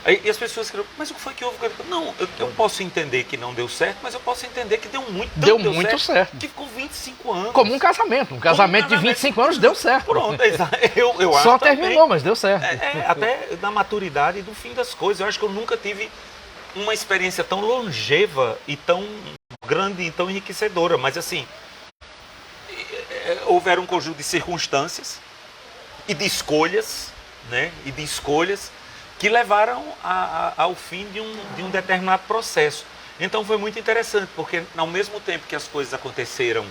Aí, e as pessoas disseram, mas o que foi que houve? Não, eu posso entender que não deu certo, mas eu posso entender que deu muito certo. Que ficou 25 anos.
Como um casamento. Um casamento de 25 anos deu certo.
Pronto, eu acho.
Só terminou, mas deu certo.
Até na maturidade e do fim das coisas. Eu acho que eu nunca tive uma experiência tão longeva e tão grande e tão enriquecedora. Mas assim, houveram um conjunto de circunstâncias e de escolhas, né? E de escolhas que levaram ao fim de um determinado processo. Então foi muito interessante, porque ao mesmo tempo que as coisas aconteceram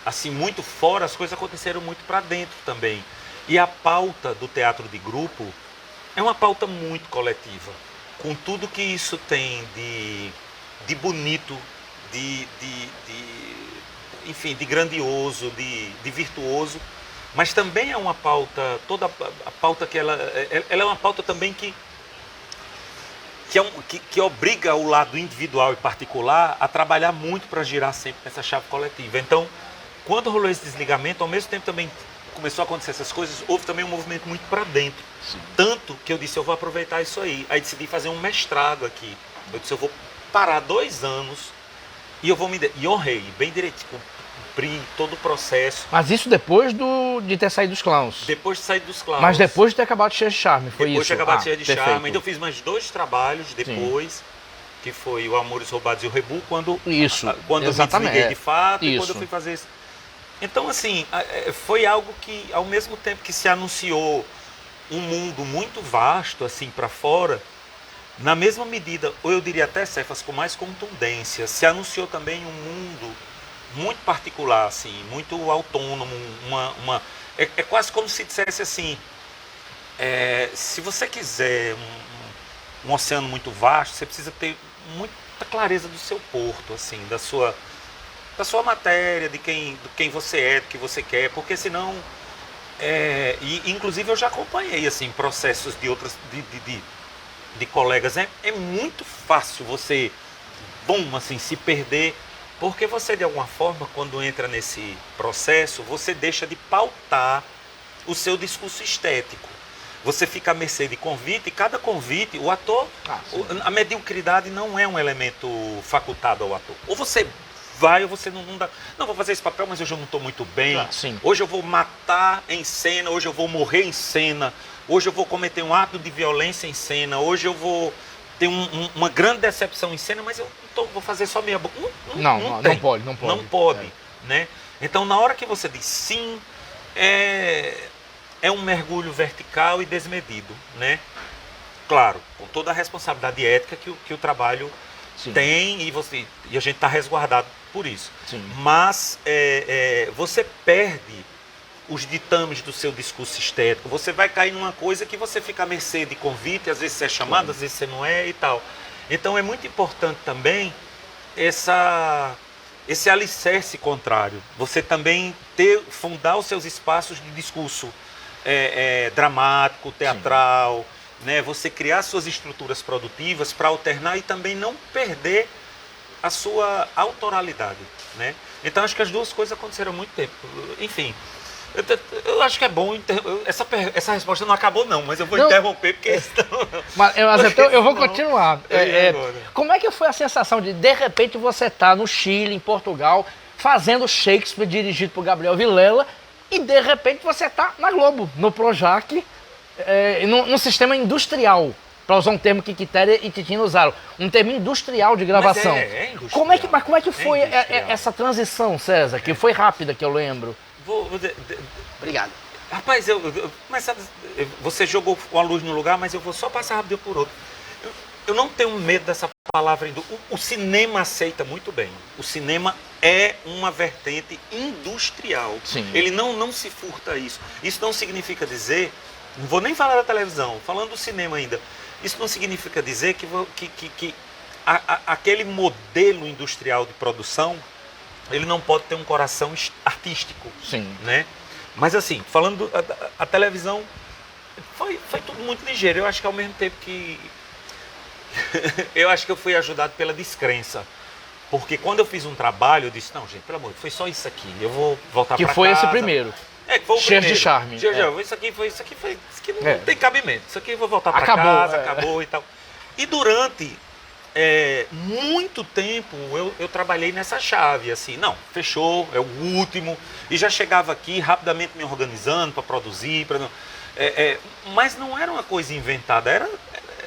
assim muito fora, as coisas aconteceram muito para dentro também. E a pauta do teatro de grupo é uma pauta muito coletiva, com tudo que isso tem de bonito, enfim, de grandioso, de virtuoso. Mas também é uma pauta, toda a pauta que ela é uma pauta também que obriga o lado individual e particular a trabalhar muito para girar sempre nessa chave coletiva. Então, quando rolou esse desligamento, ao mesmo tempo também começou a acontecer essas coisas, houve também um movimento muito para dentro. Sim. Tanto que eu disse, eu vou aproveitar isso aí. Aí decidi fazer um mestrado aqui. Eu disse, eu vou parar 2 anos e eu vou e honrei, bem direitinho. Cumpri todo o processo.
Mas isso depois de ter saído dos Clowns?
Depois de sair dos Clowns.
Mas depois de ter acabado de Cheia de Charme, foi
depois
isso?
Depois de acabado de Cheia de
perfeito.
Charme. Então eu fiz mais 2 trabalhos depois, sim, que foi o Amores Roubados e o Rebu, quando eu me desliguei de fato e quando eu fui fazer isso. Então, assim, foi algo que, ao mesmo tempo que se anunciou um mundo muito vasto, assim, para fora, Na mesma medida, ou eu diria até, Cefas, com mais contundência, se anunciou também um mundo muito particular, assim, muito autônomo, é quase como se dissesse assim, se você quiser um oceano muito vasto, você precisa ter muita clareza do seu porto, assim, da sua matéria, de quem você é, do que você quer, porque senão, e inclusive eu já acompanhei assim, processos de outras, de colegas, é muito fácil você, assim, se perder, porque você de alguma forma, quando entra nesse processo, você deixa de pautar o seu discurso estético. Você fica à mercê de convite, e cada convite, o ator, a mediocridade não é um elemento facultado ao ator. Ou você vai, ou você não dá. Não, vou fazer esse papel, mas hoje eu não estou muito bem. Hoje eu vou matar em cena, hoje eu vou morrer em cena, hoje eu vou cometer um ato de violência em cena, hoje eu vou ter uma grande decepção em cena, mas eu vou fazer só meia boca. Não pode. Não pode, né? Então, na hora que você diz sim, é um mergulho vertical e desmedido, né? Claro, com toda a responsabilidade ética que o trabalho tem e a gente está resguardado por isso. Mas você perde os ditames do seu discurso estético, você vai cair numa coisa que você fica à mercê de convite, às vezes você é chamado, às vezes você não é e tal. Então é muito importante também esse alicerce contrário, você também fundar os seus espaços de discurso dramático, teatral, né? Você criar suas estruturas produtivas para alternar e também não perder a sua autoralidade, né? Então acho que as duas coisas aconteceram há muito tempo. Enfim, eu acho que é bom. Essa resposta não acabou, não, mas eu vou interromper porque
Mas eu vou continuar. Como é que foi a sensação de repente, você tá no Chile, em Portugal, fazendo Shakespeare dirigido por Gabriel Vilela, e de repente você tá na Globo, no Projac, num sistema industrial, para usar um termo que Quitéria e Titina usaram, um termo industrial de gravação.
Mas industrial.
Como é que foi essa transição, César, que foi rápida, que eu lembro? Obrigado.
Rapaz, mas você jogou uma luz no lugar, mas eu vou só passar rápido por outro. Eu não tenho medo dessa palavra. O cinema aceita muito bem. O cinema é uma vertente industrial. Ele não se furta a isso. Isso não significa dizer, não vou nem falar da televisão, falando do cinema ainda, isso não significa dizer que aquele modelo industrial de produção, ele não pode ter um coração artístico, né? Mas assim, falando a televisão, foi tudo muito ligeiro. Eu acho que ao mesmo tempo que eu acho que eu fui ajudado pela descrença, porque quando eu fiz um trabalho, eu disse, não, gente, pelo amor de Deus, foi só isso aqui, eu vou voltar para casa.
Que foi esse primeiro.
Que foi o
Cheio
primeiro.
de charme.
Isso aqui não tem cabimento. Isso aqui eu vou voltar para casa, acabou e tal. E durante muito tempo eu trabalhei nessa chave, assim, não, fechou, é o último, e já chegava aqui rapidamente me organizando para produzir, mas não era uma coisa inventada,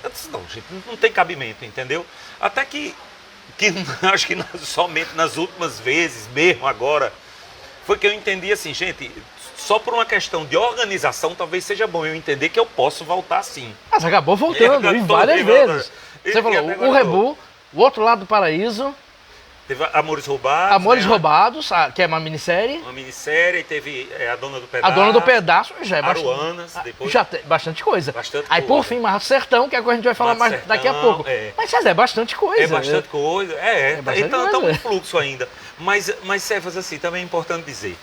eu disse, não, gente, não tem cabimento, entendeu? Até que acho que somente nas últimas vezes, mesmo agora, foi que eu entendi assim, gente, só por uma questão de organização, talvez seja bom eu entender que eu posso voltar sim.
Mas acabou voltando, e várias vezes. Você falou, o Rebu, o Outro Lado do Paraíso.
Teve Amores Roubados.
Amores Roubados, que é uma minissérie.
Uma minissérie, teve A Dona do Pedaço.
A Dona do Pedaço já é
Aruanas, depois.
Já tem bastante coisa. Aí por fim, Mar do Sertão, que é a coisa que a gente vai falar mais Sertão, daqui a pouco. Mas é bastante coisa.
É bastante coisa, então está um fluxo ainda. Mas Cefas, assim, também é importante dizer,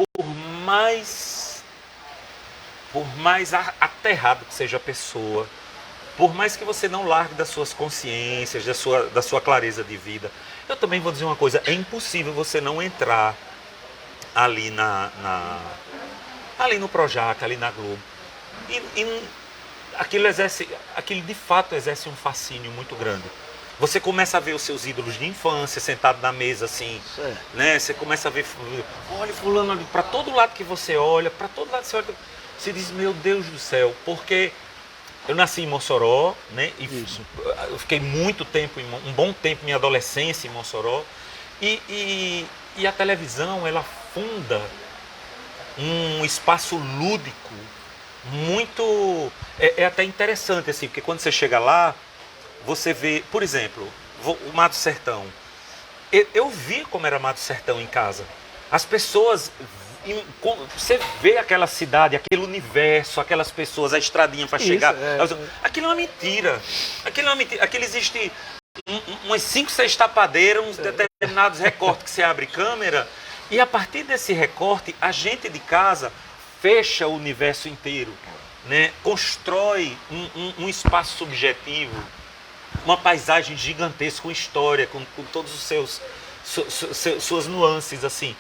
por mais aterrado que seja a pessoa, por mais que você não largue das suas consciências, da sua clareza de vida, eu também vou dizer uma coisa, é impossível você não entrar ali ali no Projac, ali na Globo. E aquilo de fato exerce um fascínio muito grande. Você começa a ver os seus ídolos de infância sentados na mesa assim, né? Você começa a ver, olha fulano ali, para todo lado que você olha, para todo lado que você olha, você diz, meu Deus do céu, porque eu nasci em Mossoró, né? Eu fiquei um bom tempo, minha adolescência em Mossoró, e a televisão, ela funda um espaço lúdico muito... É até interessante, assim, porque quando você chega lá, você vê, por exemplo, o Mato Sertão. Eu vi como era Mato Sertão em casa. As pessoas... Você vê aquela cidade, aquele universo, aquelas pessoas, a estradinha para chegar. Aquilo é uma mentira. Aquilo é uma mentira. Aquilo existe umas 5, 6 tapadeiras, uns determinados recortes que você abre câmera. E a partir desse recorte, a gente de casa fecha o universo inteiro, né? Constrói um espaço subjetivo, uma paisagem gigantesca, com história, com todos os suas nuances, assim.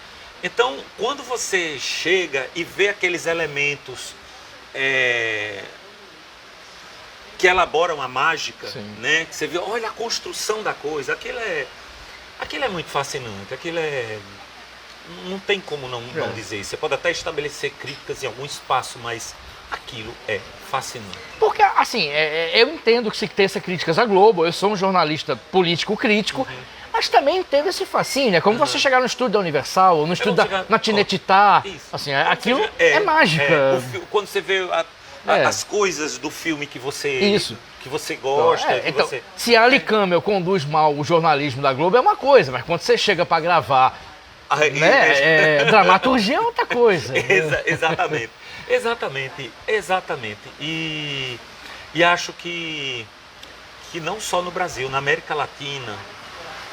Então, quando você chega e vê aqueles elementos que elaboram a mágica, né? Que você vê, olha a construção da coisa, aquilo é muito fascinante, não tem como não dizer isso. Você pode até estabelecer críticas em algum espaço, mas aquilo é fascinante.
Porque, assim, eu entendo que se tem essa críticas à Globo, eu sou um jornalista político crítico, mas também entendo esse fascínio. É como você chegar no estúdio da Universal, ou no estúdio na Tinetitá, assim, aquilo é mágica.
Quando você vê as coisas do filme que você gosta.
Então, se a Ali Camel conduz mal o jornalismo da Globo é uma coisa, mas quando você chega para gravar, dramaturgia é outra coisa. Exatamente. E acho que não só no Brasil, na América Latina,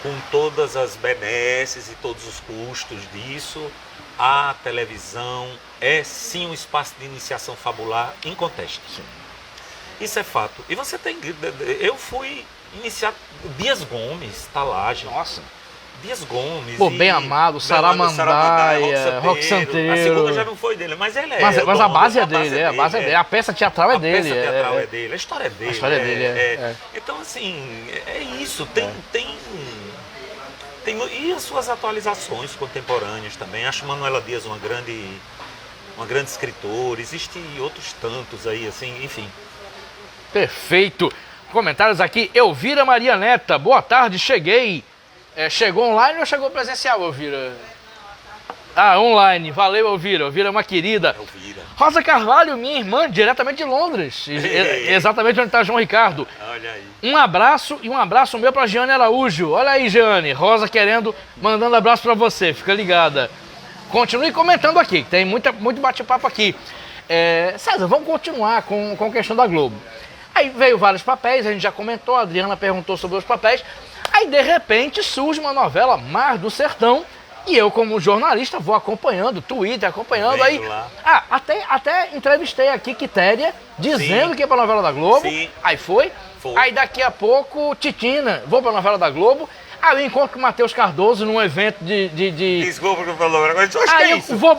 com todas as benesses e todos os custos disso, a televisão é sim um espaço de iniciação fabular inconteste. Isso é fato. E você tem... Eu fui iniciar... Dias Gomes, Talagem. Nossa.
Dias Gomes.
Bem Amado, Saramandaia, Roque Santeiro.
A segunda já não foi dele, mas ele é.
Mas a base é dele, a peça teatral é dele.
A peça teatral é dele, a história é dele.
A história dele,
Então, assim, é isso. E as suas atualizações contemporâneas também. Acho Manuela Dias uma grande escritora. Existem outros tantos aí, assim, enfim.
Perfeito. Comentários aqui. Elvira Maria Neta. Boa tarde, cheguei. Chegou online ou chegou presencial, Elvira? Online. Valeu, Elvira. Elvira é uma querida.
Elvira.
Rosa Carvalho, minha irmã, diretamente de Londres. Exatamente onde está João Ricardo.
Olha aí.
Um abraço meu para Giane Araújo. Olha aí, Giane. Rosa mandando abraço para você. Fica ligada. Continue comentando aqui, que tem muito bate-papo aqui. César, vamos continuar com a questão da Globo. Aí veio vários papéis, a gente já comentou, a Adriana perguntou sobre os papéis. Aí, de repente, surge uma novela Mar do Sertão. E eu, como jornalista, vou acompanhando, Twitter, acompanhando. Aí, até entrevistei aqui Quitéria, dizendo que ia pra novela da Globo.
Sim.
Aí foi. Aí daqui a pouco, Titina, vou pra novela da Globo. Aí eu encontro com o Matheus Cardoso num evento
Desculpa que eu falo agora, mas eu acho
aí
que é
eu
isso.
vou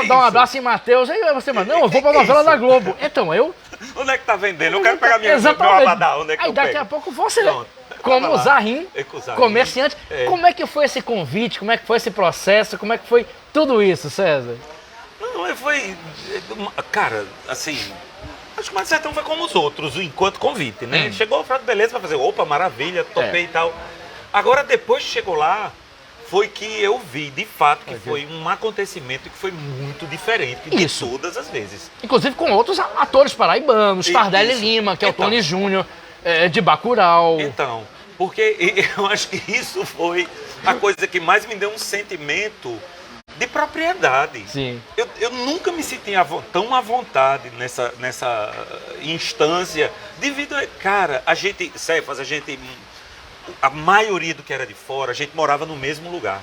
dar um abraço em Matheus. Aí você, não, eu vou pra novela da Globo. Então,
Onde é que tá vendendo? Eu quero pegar meu abadá, onde é que
aí
eu
daqui
pego?
a pouco você...
Pronto.
Como Zahim, comerciante. Como é que foi esse convite? Como é que foi esse processo? Como é que foi tudo isso, César?
Não, foi... Cara, assim... Acho que o Mato Sertão foi como os outros, enquanto convite, né? Chegou o Alfredo Beleza pra fazer, opa, maravilha, topei e tal. Agora, depois que chegou lá, foi que eu vi, de fato, que foi um acontecimento que foi muito diferente de todas as vezes.
Inclusive com outros atores paraibanos, Tardelli Lima, que é o Tony Júnior, de Bacurau.
Então, porque eu acho que isso foi a coisa que mais me deu um sentimento de propriedade.
Sim.
Eu nunca me senti tão à vontade nessa instância, devido a... Cara, a maioria do que era de fora, a gente morava no mesmo lugar.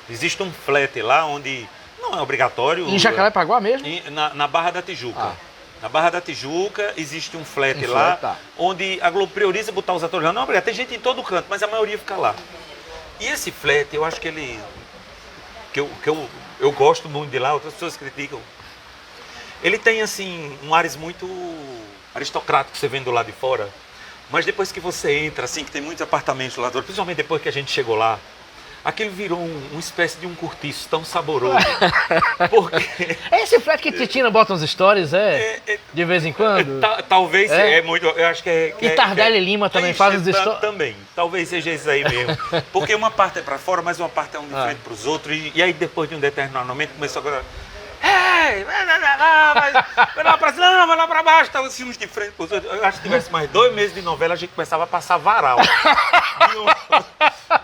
Existe um flat lá onde não é obrigatório...
Em Jacarepaguá mesmo?
Na Barra da Tijuca. Na Barra da Tijuca existe um flat lá, onde a Globo prioriza botar os atores lá. Não, obrigado, tem gente em todo canto, mas a maioria fica lá. E esse flat, eu acho que ele... eu gosto muito de lá, outras pessoas criticam. Ele tem, assim, um ares muito aristocrático, você vendo lá de fora. Mas depois que você entra, assim, que tem muitos apartamentos lá, principalmente depois que a gente chegou lá, aquilo virou uma espécie de um cortiço tão saboroso. Porque...
É esse flat que Titina bota nos stories, de vez em quando?
Talvez, muito, eu acho que é...
E Tardelli Lima também faz os stories?
Também, talvez seja isso aí mesmo. Porque uma parte é para fora, mas uma parte é um de frente para os outros. E aí depois de um determinado momento começou agora... olhava pra cima, não, vai lá pra baixo, tava os filmes de frente pros outros. Eu acho que tivesse mais 2 meses de novela, a gente começava a passar varal.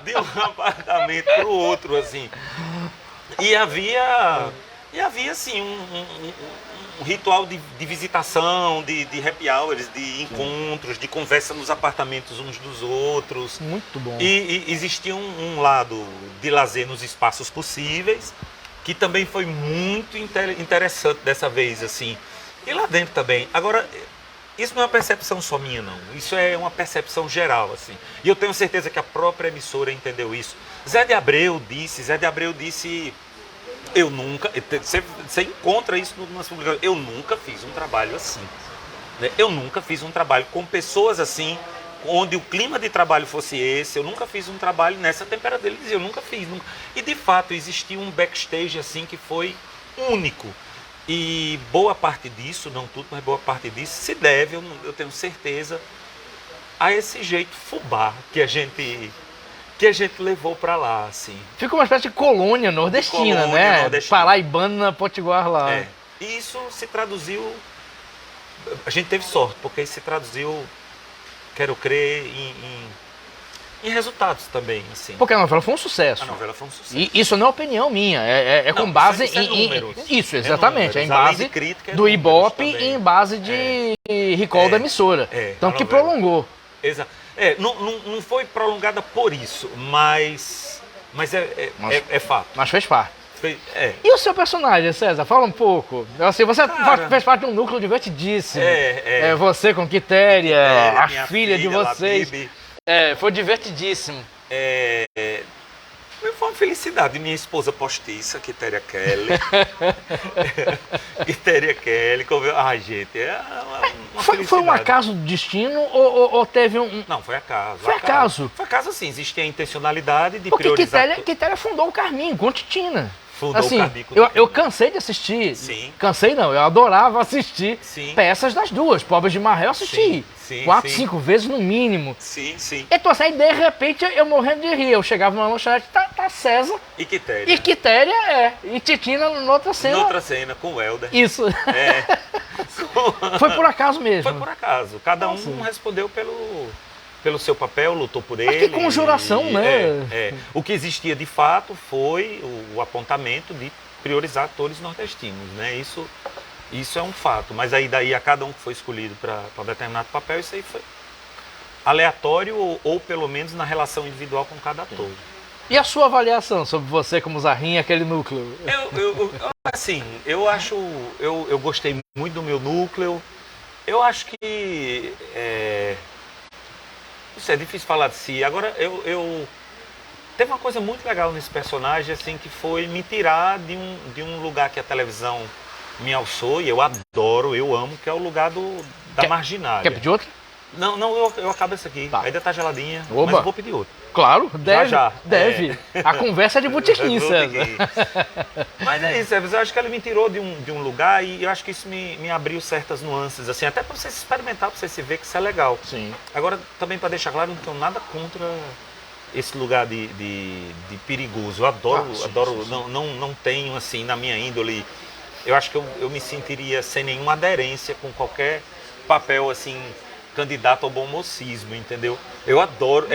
De um apartamento pro outro, assim. E havia assim, um ritual de visitação, de happy hours, de encontros, de conversa nos apartamentos uns dos outros.
Muito bom.
E existia um lado de lazer nos espaços possíveis, que também foi muito interessante dessa vez, assim. E lá dentro também. Agora, isso não é uma percepção só minha, não. Isso é uma percepção geral, assim. E eu tenho certeza que a própria emissora entendeu isso. Zé de Abreu disse... Eu nunca... Você encontra isso nas publicações. Eu nunca fiz um trabalho assim. Né? Eu nunca fiz um trabalho com pessoas assim, onde o clima de trabalho fosse esse. Eu nunca fiz um trabalho nessa temperatura. Ele dizia, eu nunca fiz. Nunca. E, de fato, existia um backstage assim que foi único. E boa parte disso, não tudo, mas boa parte disso, se deve, eu tenho certeza, a esse jeito fubá que a gente levou para lá, assim.
Fica uma espécie de colônia nordestina, né?
Nordestina.
Paraibana, Potiguar lá.
É. E isso se traduziu, a gente teve sorte, porque isso se traduziu, quero crer, em resultados também, assim.
Porque a novela foi um sucesso.
A novela foi um sucesso.
E isso não é opinião minha, é com
Não,
base
isso é números.
Isso, exatamente.
É
É em
números.
base
Além de crítica, é
do
números
Ibope
também.
e em base de recall da emissora. Então
a
que
novela.
prolongou.
Exato. Não foi prolongada por isso, mas é fato.
Mas fez parte.
É.
E o seu personagem, César? Fala um pouco. Assim, você
Cara,
fez parte de um núcleo divertidíssimo.
É.
Você com Quitéria, a
minha
filha de vocês.
Labibe.
Foi divertidíssimo.
Foi uma felicidade. Minha esposa postiça, Quitéria Kelly. Quitéria Kelly. Ai, gente, é uma felicidade.
Foi um acaso do destino ou teve um...
Não, foi acaso.
Foi acaso?
Foi acaso, sim. Existia a intencionalidade de
Porque
priorizar...
Quitéria fundou o Carminho com Titina.
Fundou
assim,
o Carminho com
eu cansei de assistir.
Sim.
Cansei não, eu adorava assistir
Sim.
peças das duas. Pobres de Maré eu assisti.
Sim,
4,
sim.
5 vezes no mínimo.
Sim.
Então assim, aí, de repente eu morrendo de rir. Eu chegava numa lanchonete, tá César.
E Quitéria.
E Quitéria e Titina noutra cena.
Noutra cena, com o Helder.
Isso.
É.
Foi por acaso mesmo.
Foi por acaso. Cada um respondeu pelo seu papel, lutou por
Mas
ele.
que conjuração, né?
O que existia de fato foi o apontamento de priorizar atores nordestinos, né? Isso é um fato. Mas aí daí a cada um que foi escolhido para determinado papel, isso aí foi aleatório ou pelo menos na relação individual com cada ator.
E a sua avaliação sobre você como Zarrinha, aquele núcleo?
Assim, eu gostei muito do meu núcleo. Eu acho que isso é difícil falar de si. Agora, teve uma coisa muito legal nesse personagem, assim, que foi me tirar de um lugar que a televisão me alçou, e eu adoro, eu amo, que é o lugar da marginália.
Quer pedir outro?
Não, eu acabo essa aqui.
Tá.
Ainda tá geladinha,
Oba.
mas eu vou pedir outro.
Claro, deve.
Já.
Deve. A conversa é de botequim, César.
Mas é isso, eu acho que ela me tirou de um lugar e eu acho que isso me abriu certas nuances, assim, até para você se experimentar, para você se ver que isso é legal.
Sim.
Agora, também para deixar claro, não tenho nada contra esse lugar de perigoso. Eu adoro,
sim.
Não tenho, assim, na minha índole, eu acho que eu me sentiria sem nenhuma aderência com qualquer papel, assim, candidato ao bom mocismo, entendeu? Eu adoro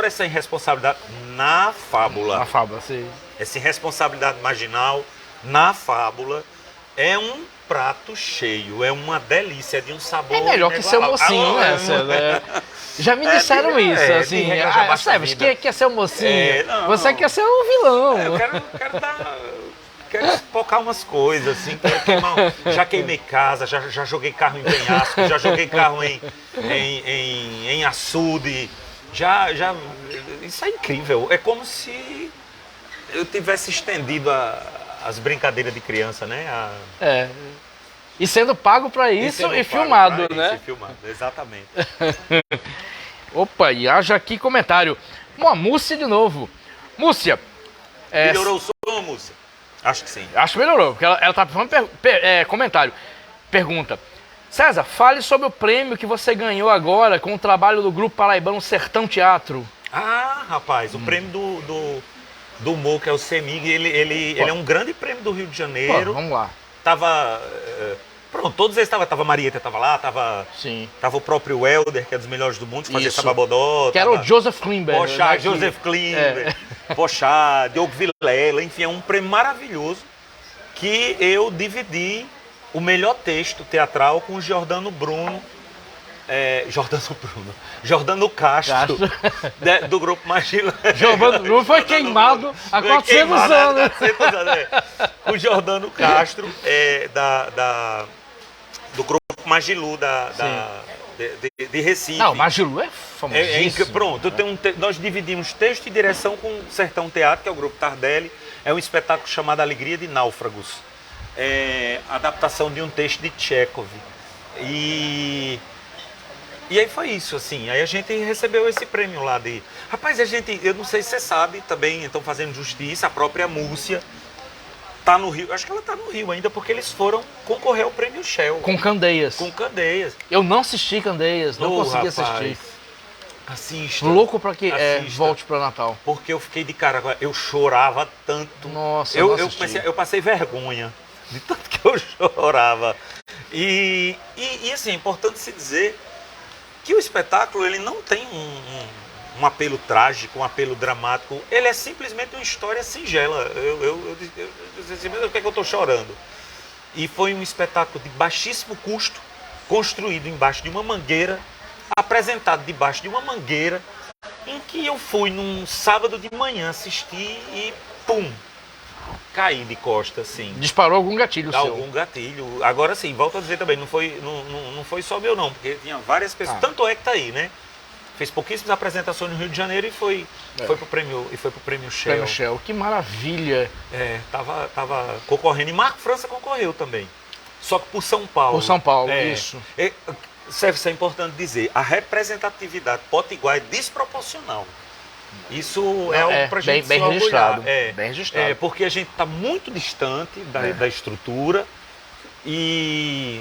essa irresponsabilidade na fábula.
Na fábula, sim.
Essa irresponsabilidade marginal na fábula é um prato cheio, é uma delícia, de um sabor.
É melhor que ser o mocinho, né, César? Já me disseram isso, assim. Sabes, quer ser o mocinho? Você quer ser o vilão.
Eu quero dar. Quero espocar umas coisas, assim, já queimei casa, já joguei carro em penhasco, já joguei carro em açude, isso é incrível, é como se eu tivesse estendido as brincadeiras de criança, né?
E sendo pago para isso e filmado, né?
E filmado, exatamente.
Opa, e haja aqui comentário. Uma Múcia de novo. Múcia.
Melhorou o som, Múcia? Acho que sim.
Acho que melhorou, porque ela tá falando comentário. Pergunta. César, fale sobre o prêmio que você ganhou agora com o trabalho do Grupo Paraibano Sertão Teatro.
Ah, rapaz, o prêmio do humor, que é o CEMIG, ele é um grande prêmio do Rio de Janeiro.
Pô, vamos lá.
Pronto, todos eles estavam. Tava a Marieta, tava lá,
Sim.
tava o próprio Helder, que é dos melhores do mundo, fazia
Isso.
Sababodó.
Que era o Joseph Klimber.
Poxa,
né,
Joseph Klimber, Pochá, Diogo Vilela, enfim, é um prêmio maravilhoso que eu dividi o melhor texto teatral com o Jordano Castro, do Grupo Magila.
Jordano Bruno foi queimado há 400 anos.
O Jordano Castro, do Grupo Magilu de Recife.
Não, Magilu é famosíssimo.
Pronto, nós dividimos texto e direção com o Sertão Teatro, que é o Grupo Tardelli. É um espetáculo chamado Alegria de Náufragos. Adaptação de um texto de Tchekov. E aí foi isso, assim. Aí a gente recebeu esse prêmio lá de... Rapaz, eu não sei se você sabe, também estão fazendo justiça, a própria Múrcia tá no Rio. Acho que ela tá no Rio ainda, porque eles foram concorrer ao prêmio Shell.
Com Candeias.
Com Candeias.
Eu não assisti Candeias, não consegui assistir.
Assista.
Louco pra que volte para Natal.
Porque eu fiquei de cara, eu chorava tanto.
Nossa,
eu passei vergonha de tanto que eu chorava. E assim, é importante se dizer que o espetáculo ele não tem um apelo trágico, um apelo dramático. Ele é simplesmente uma história singela. Eu disse assim, mas por que é que eu estou chorando? E foi um espetáculo de baixíssimo custo, construído embaixo de uma mangueira, apresentado debaixo de uma mangueira, em que eu fui num sábado de manhã assistir e pum, caí de costas, assim.
Disparou algum gatilho seu?
Algum gatilho. Agora sim, volto a dizer também, não foi só meu não, porque tinha várias pessoas, tanto é que tá aí, né? Fez pouquíssimas apresentações no Rio de Janeiro e foi pro prêmio Shell.
Prêmio Shell, que maravilha.
Tava concorrendo, e Marco França concorreu também, só que por São Paulo.
Por São Paulo, isso.
Isso é importante dizer, a representatividade potiguar é desproporcional. Isso é algo para a gente
bem
se orgulhar.
registrado. Bem registrado.
Porque a gente está muito distante da estrutura e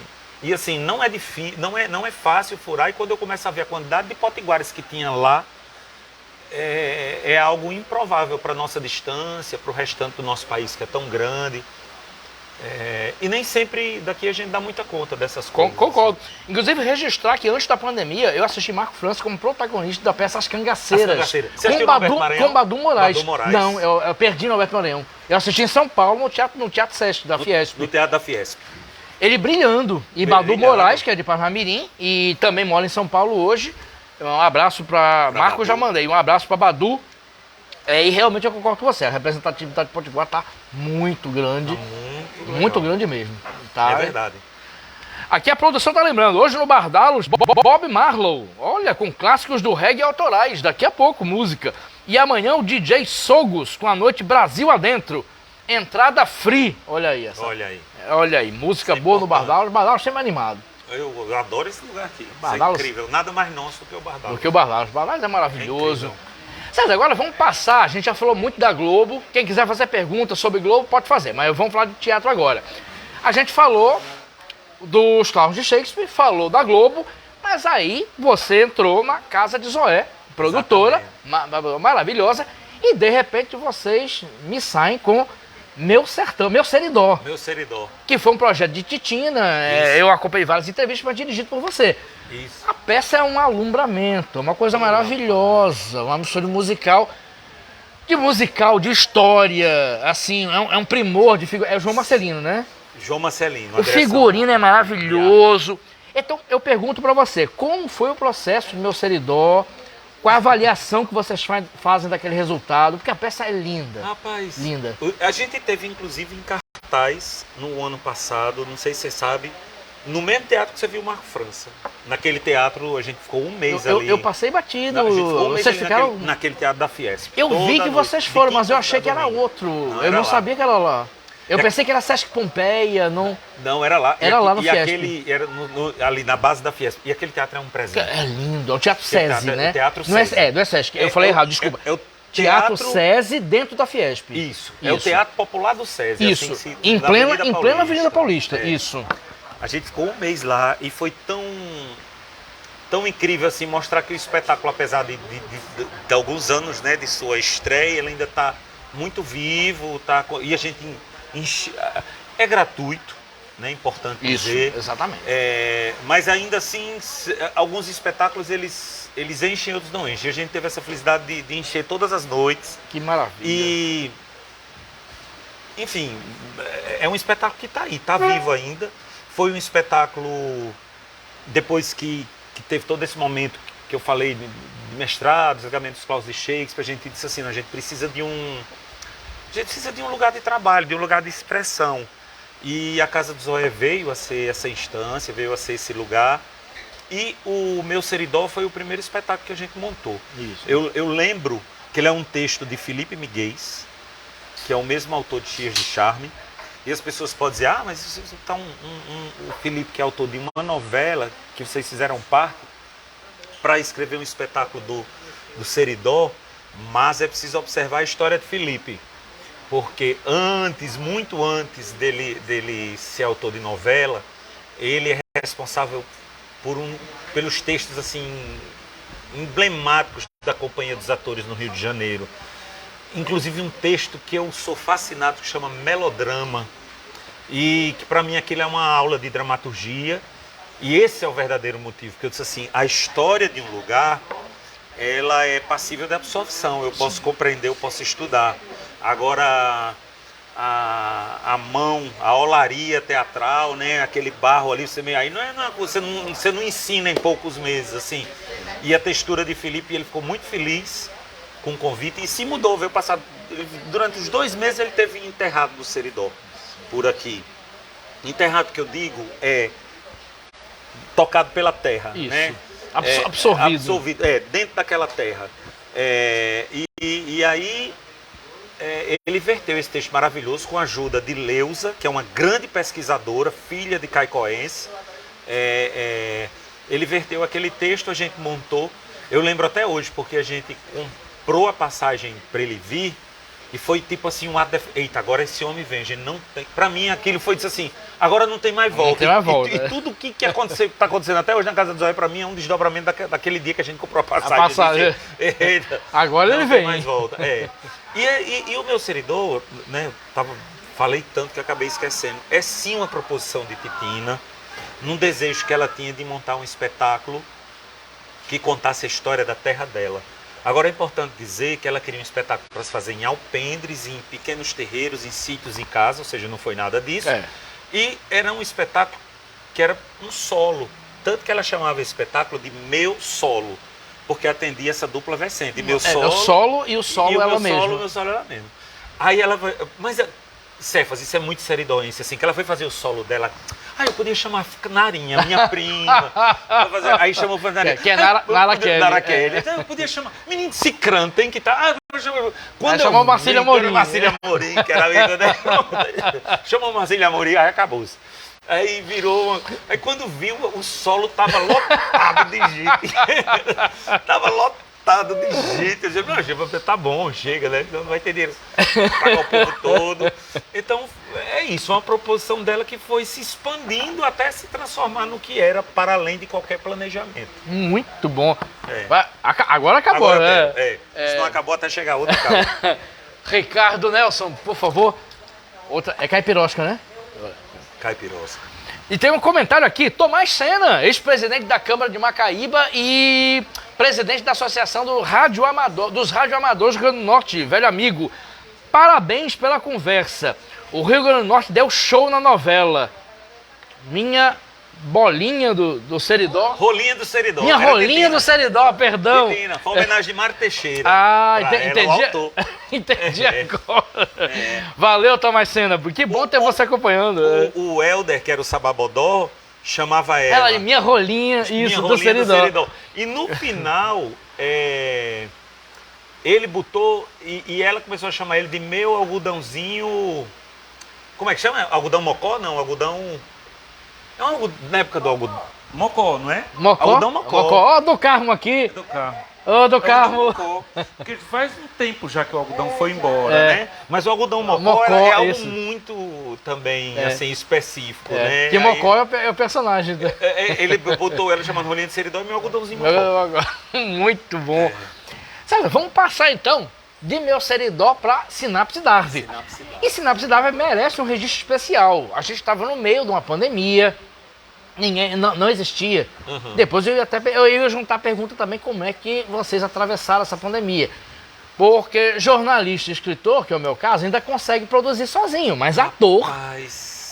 assim, não é difícil, não é fácil furar. E quando eu começo a ver a quantidade de potiguares que tinha lá, é algo improvável para a nossa distância, para o restante do nosso país, que é tão grande. E nem sempre daqui a gente dá muita conta dessas coisas.
Concordo. Inclusive, registrar que antes da pandemia, eu assisti Marco França como protagonista da peça As Cangaceiras.
Você assistiu no Alberto Maranhão?
Com Badu Moraes.
Badu Moraes.
Não, eu perdi no Alberto Maranhão. Eu assisti em São Paulo, no Teatro Sesc, da Fiesp.
No Teatro da Fiesp.
Ele brilhando. E Badu Moraes, que é de Parnamirim, e também mora em São Paulo hoje. Um abraço para Marco,
Badu.
já mandei. Um abraço para Badu. E realmente eu concordo com você. A representatividade de Potiguar está muito grande. Muito grande mesmo. Tá?
É verdade.
Aqui a produção tá lembrando, hoje no Bardalos, Bob Marlowe, olha, com clássicos do reggae autorais, daqui a pouco música. E amanhã o DJ Sogos, com a noite Brasil Adentro, entrada free, olha aí essa. Olha aí, música boa no Bardalos, Bardalos sempre animado.
Eu adoro esse lugar aqui,
Bardalos,
isso é incrível, nada mais nosso do que o Bardalos.
Do que o Bardalos, é maravilhoso. Certo, agora vamos passar, a gente já falou muito da Globo, quem quiser fazer perguntas sobre Globo pode fazer, mas vamos falar de teatro agora. A gente falou dos clowns de Shakespeare, falou da Globo, mas aí você entrou na casa de Zoé, produtora maravilhosa, e de repente vocês me saem com Meu Sertão, Meu Seridó.
Meu Seridó.
Que foi um projeto de Titina, eu acompanhei várias entrevistas, mas dirigido por você.
Isso.
A peça é um alumbramento, uma coisa maravilhosa, uma mistura musical, de história, assim, é um primor de figura. É o João Marcelino, né?
João Marcelino.
O figurino é maravilhoso. Então, eu pergunto pra você, como foi o processo do Meu Seridó? Qual a avaliação que vocês fazem daquele resultado? Porque a peça é linda.
Rapaz,
linda.
A gente teve, inclusive, em cartaz no ano passado, não sei se você sabe, no mesmo teatro que você viu o Marco França. Naquele teatro, a gente ficou um mês ali.
Eu passei batido.
A gente ficou um mês
vocês
ali
ficaram...
naquele teatro da Fiesp.
Eu vi que vocês foram, mas eu achei que era outro. Eu não sabia que era lá. Eu pensei que era Sesc Pompeia, não...
Não, era lá.
Era lá no Fiesp.
Aquele, era ali na base da Fiesp. E aquele teatro é um presente.
É lindo, é o Teatro SESI, né?
Teatro
não
SESI.
Não é Sesc, eu falei errado, desculpa.
É o
Teatro SESI dentro da Fiesp.
Isso, é o Teatro Popular do SESI.
Isso,
assim,
em plena Avenida Paulista, isso.
A gente ficou um mês lá e foi tão incrível assim, mostrar que o espetáculo, apesar de alguns anos, né, de sua estreia, ele ainda está muito vivo, e a gente é gratuito, né? Importante
Isso,
dizer.
exatamente.
Mas ainda assim, alguns espetáculos eles enchem, outros não enchem. A gente teve essa felicidade de encher todas as noites.
Que maravilha.
E, enfim, é um espetáculo que está aí, está vivo ainda. Foi um espetáculo, depois que teve todo esse momento que eu falei de mestrado, exatamente dos Cláudios de Shakespeare, a gente disse assim, a gente precisa de um lugar de trabalho, de um lugar de expressão. E a Casa do Zóia veio a ser essa instância, veio a ser esse lugar. E o Meu Seridó foi o primeiro espetáculo que a gente montou.
Isso.
Eu lembro que ele é um texto de Felipe Miguez, que é o mesmo autor de Cheias de Charme. E as pessoas podem dizer, mas isso está o Felipe, que é autor de uma novela, que vocês fizeram parte, para escrever um espetáculo do Seridó, mas é preciso observar a história de Felipe. Porque muito antes dele ser autor de novela, ele é responsável pelos textos assim emblemáticos da Companhia dos Atores no Rio de Janeiro. Inclusive um texto que eu sou fascinado, que chama Melodrama, e que para mim aquilo é uma aula de dramaturgia, e esse é o verdadeiro motivo, que eu disse assim, a história de um lugar, ela é passível de absorção, eu posso compreender, eu posso estudar. Agora, a olaria teatral, né, aquele barro ali, você não ensina em poucos meses, assim. E a textura de Felipe, ele ficou muito feliz com o convite e se mudou, veio passar, durante os 2 meses ele teve enterrado no Seridó, por aqui. Enterrado que eu digo é tocado pela terra,
isso,
né?
Absorvido,
dentro daquela terra. E aí ele verteu esse texto maravilhoso com a ajuda de Leusa, que é uma grande pesquisadora, filha de caicoense. Ele verteu aquele texto, a gente montou. Eu lembro até hoje, porque a gente comprou a passagem para ele vir, e foi tipo assim, eita, agora esse homem vem, a gente não tem... Pra mim aquilo foi disso assim, agora não tem mais volta.
Não tem mais volta.
E tudo o que está acontecendo até hoje na Casa do Zóia, pra mim é um desdobramento daquele dia que a gente comprou a passagem. Eita,
agora ele vem.
Não tem mais volta. E o Meu Seridó, né, falei tanto que acabei esquecendo, é sim uma proposição de Titina, num desejo que ela tinha de montar um espetáculo que contasse a história da terra dela. Agora é importante dizer que ela queria um espetáculo para se fazer em alpendres, em pequenos terreiros, em sítios, em casa, ou seja, não foi nada disso. E era um espetáculo que era um solo, tanto que ela chamava esse espetáculo de Meu Solo, porque atendia essa dupla vertente.
O solo e o solo ela mesma.
O meu solo ela mesma. Aí ela vai... Mas, Cefas, isso é muito seridóense, assim, que ela foi fazer o solo dela... eu podia chamar Narinha, minha prima. Aí chamou para Narinha.
Que é Nara Kelly.
Então eu podia chamar. Menino Cicrano, tem que estar.
Quando chamou Marcília Amorim.
Marcília Amorim, que era amiga dela. Chamou Marcília Amorim, aí acabou-se. Aí virou. Aí quando viu, o solo tava lotado de gente. Tava lotado de gente. Eu disse, não, tá bom, chega, né? Não vai ter dinheiro. Pagar o povo todo. Então, é isso, uma proposição dela que foi se expandindo até se transformar no que era, para além de qualquer planejamento.
Muito bom. Agora acabou,
agora,
né?
Se não acabou, até chegar outro carro.
Ricardo Nelson, por favor. Outra, é caipirosca, né?
Caipirosca.
E tem um comentário aqui, Tomás Sena, ex-presidente da Câmara de Macaíba e presidente da Associação dos Radioamadores do Rio Grande do Norte, velho amigo. Parabéns pela conversa. O Rio Grande do Norte deu show na novela. Minha bolinha do Seridó.
Rolinha do Seridó.
Minha rolinha do Seridó, perdão.
Titina, foi uma homenagem de Mário Teixeira.
Entendi. Entendi agora. Valeu, Tomás Sena. Que bom ter você acompanhando.
O Helder, que era o Sababodó, chamava ela.
Ela, minha rolinha, isso, do Seridó.
E no final, ele botou, e ela começou a chamar ele de meu algodãozinho. Como é que chama? Algodão mocó? Não, algodão. É um algodão, na época do algodão. Mocó, não é?
Mocó?
Algodão mocó.
Ó, do Carmo aqui.
Do Carmo.
Ô, do Carmo.
Porque faz um tempo já que o algodão foi embora, né? Mas o algodão mocó é algo muito também, assim, específico, né?
Que mocó é o personagem.
Ele botou ela chamando Rolinha de Seridó e meu algodãozinho mocó.
Muito bom. Sabe, vamos passar então de Meu Seridó para Sinapse Darwin. E Sinapse Darwin merece um registro especial. A gente estava no meio de uma pandemia, ninguém, não existia. Depois eu ia juntar a pergunta também como é que vocês atravessaram essa pandemia. Porque jornalista e escritor, que é o meu caso, ainda consegue produzir sozinho, mas ator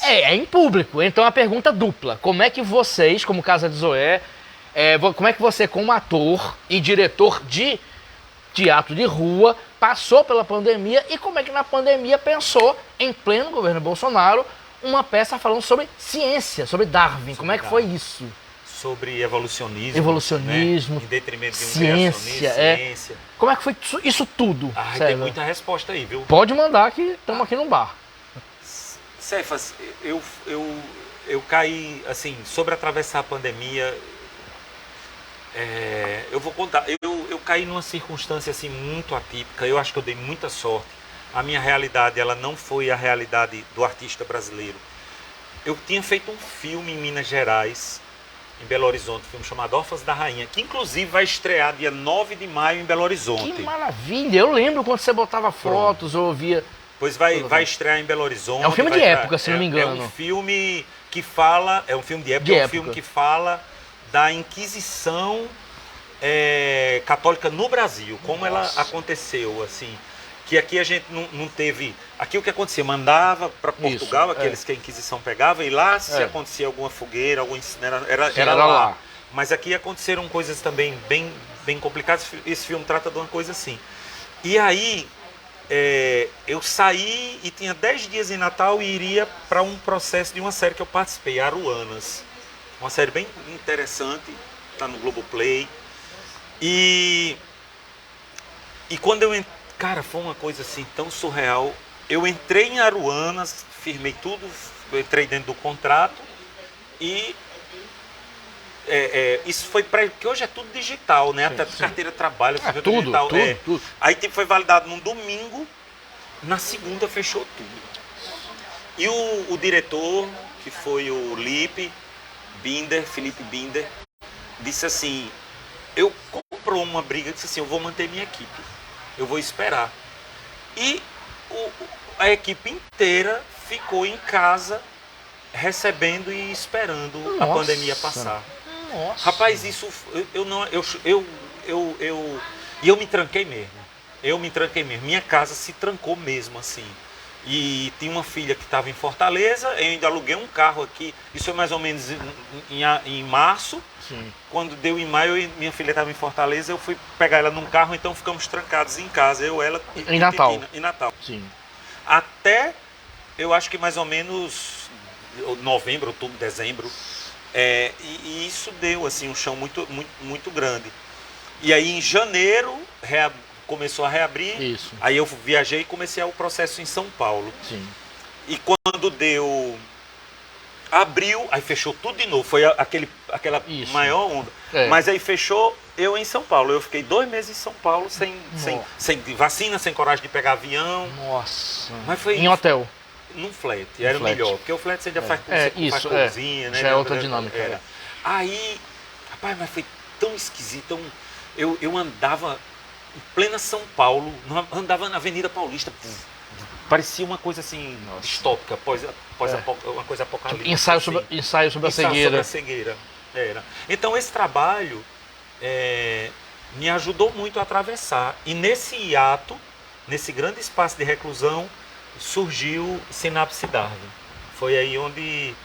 é em público. Então a pergunta dupla: como é que vocês, como Casa de Zoé, como é que você, como ator e diretor de teatro de rua, passou pela pandemia e como é que na pandemia pensou, em pleno governo Bolsonaro, uma peça falando sobre ciência, sobre Darwin? Como é que foi isso?
Sobre evolucionismo.
Evolucionismo.
Né? Em detrimento de um
ciência,
ciência.
Como é que foi isso tudo?
Tem muita resposta aí, viu?
Pode mandar que estamos aqui no bar.
Cefas, eu caí, assim, sobre atravessar a pandemia, eu vou contar, eu caí numa circunstância, assim, muito atípica. Eu acho que eu dei muita sorte. A minha realidade, ela não foi a realidade do artista brasileiro. Eu tinha feito um filme em Minas Gerais, em Belo Horizonte, um filme chamado Órfãos da Rainha, que inclusive vai estrear dia 9 de maio em Belo Horizonte.
Que maravilha! Eu lembro quando você botava fotos ou ouvia...
Pois vai estrear em Belo Horizonte.
É um filme de época, se não me engano.
É um filme que fala... É um filme de época, é um filme que fala da Inquisição católica no Brasil, como ela aconteceu, assim... Que aqui a gente não teve... Aqui o que acontecia? Mandava para Portugal, aqueles que a Inquisição pegava, e lá se acontecia alguma fogueira, algum era lá. Mas aqui aconteceram coisas também bem complicadas. Esse filme trata de uma coisa assim. E aí, eu saí e tinha 10 dias em Natal e iria para um processo de uma série que eu participei, Aruanas. Uma série bem interessante, está no Globoplay. E quando eu entrei... Cara, foi uma coisa assim tão surreal. Eu entrei em Aruanas, firmei tudo, entrei dentro do contrato e isso foi porque hoje é tudo digital, né? Até carteira de trabalho, tudo digital.
Tudo.
Aí foi validado num domingo, na segunda fechou tudo. E o diretor, que foi o Felipe Binder, disse assim, eu comprou uma briga, disse assim, eu vou manter minha equipe. Eu vou esperar. E a equipe inteira ficou em casa recebendo e esperando a pandemia passar.
Nossa.
Rapaz, isso eu me tranquei mesmo. Minha casa se trancou mesmo assim. E tinha uma filha que estava em Fortaleza, eu ainda aluguei um carro aqui, isso foi mais ou menos em março. Sim. Quando deu em maio, minha filha estava em Fortaleza, eu fui pegar ela num carro, então ficamos trancados em casa, ela e
Natal.
Titina, em Natal.
Sim.
Até, eu acho que mais ou menos novembro, outubro, dezembro, e isso deu assim um chão muito grande. E aí em janeiro começou a reabrir. Isso. Aí eu viajei e comecei o processo em São Paulo. Sim. E quando abriu, aí fechou tudo de novo. Foi aquela maior onda. Mas aí fechou eu em São Paulo. Eu fiquei 2 meses em São Paulo sem vacina, sem coragem de pegar avião.
Nossa.
Mas foi
em hotel?
Num flat. Era o melhor. Porque o flat você já faz cozinha, né?
Já é outra dinâmica.
Aí, rapaz, mas foi tão esquisito. Eu andava em plena São Paulo, andava na Avenida Paulista, parecia uma coisa assim, distópica, uma coisa apocalíptica.
Ensaio sobre a cegueira.
Era. Então esse trabalho me ajudou muito a atravessar. E nesse hiato, nesse grande espaço de reclusão, surgiu Sinapse Darwin. Foi aí onde...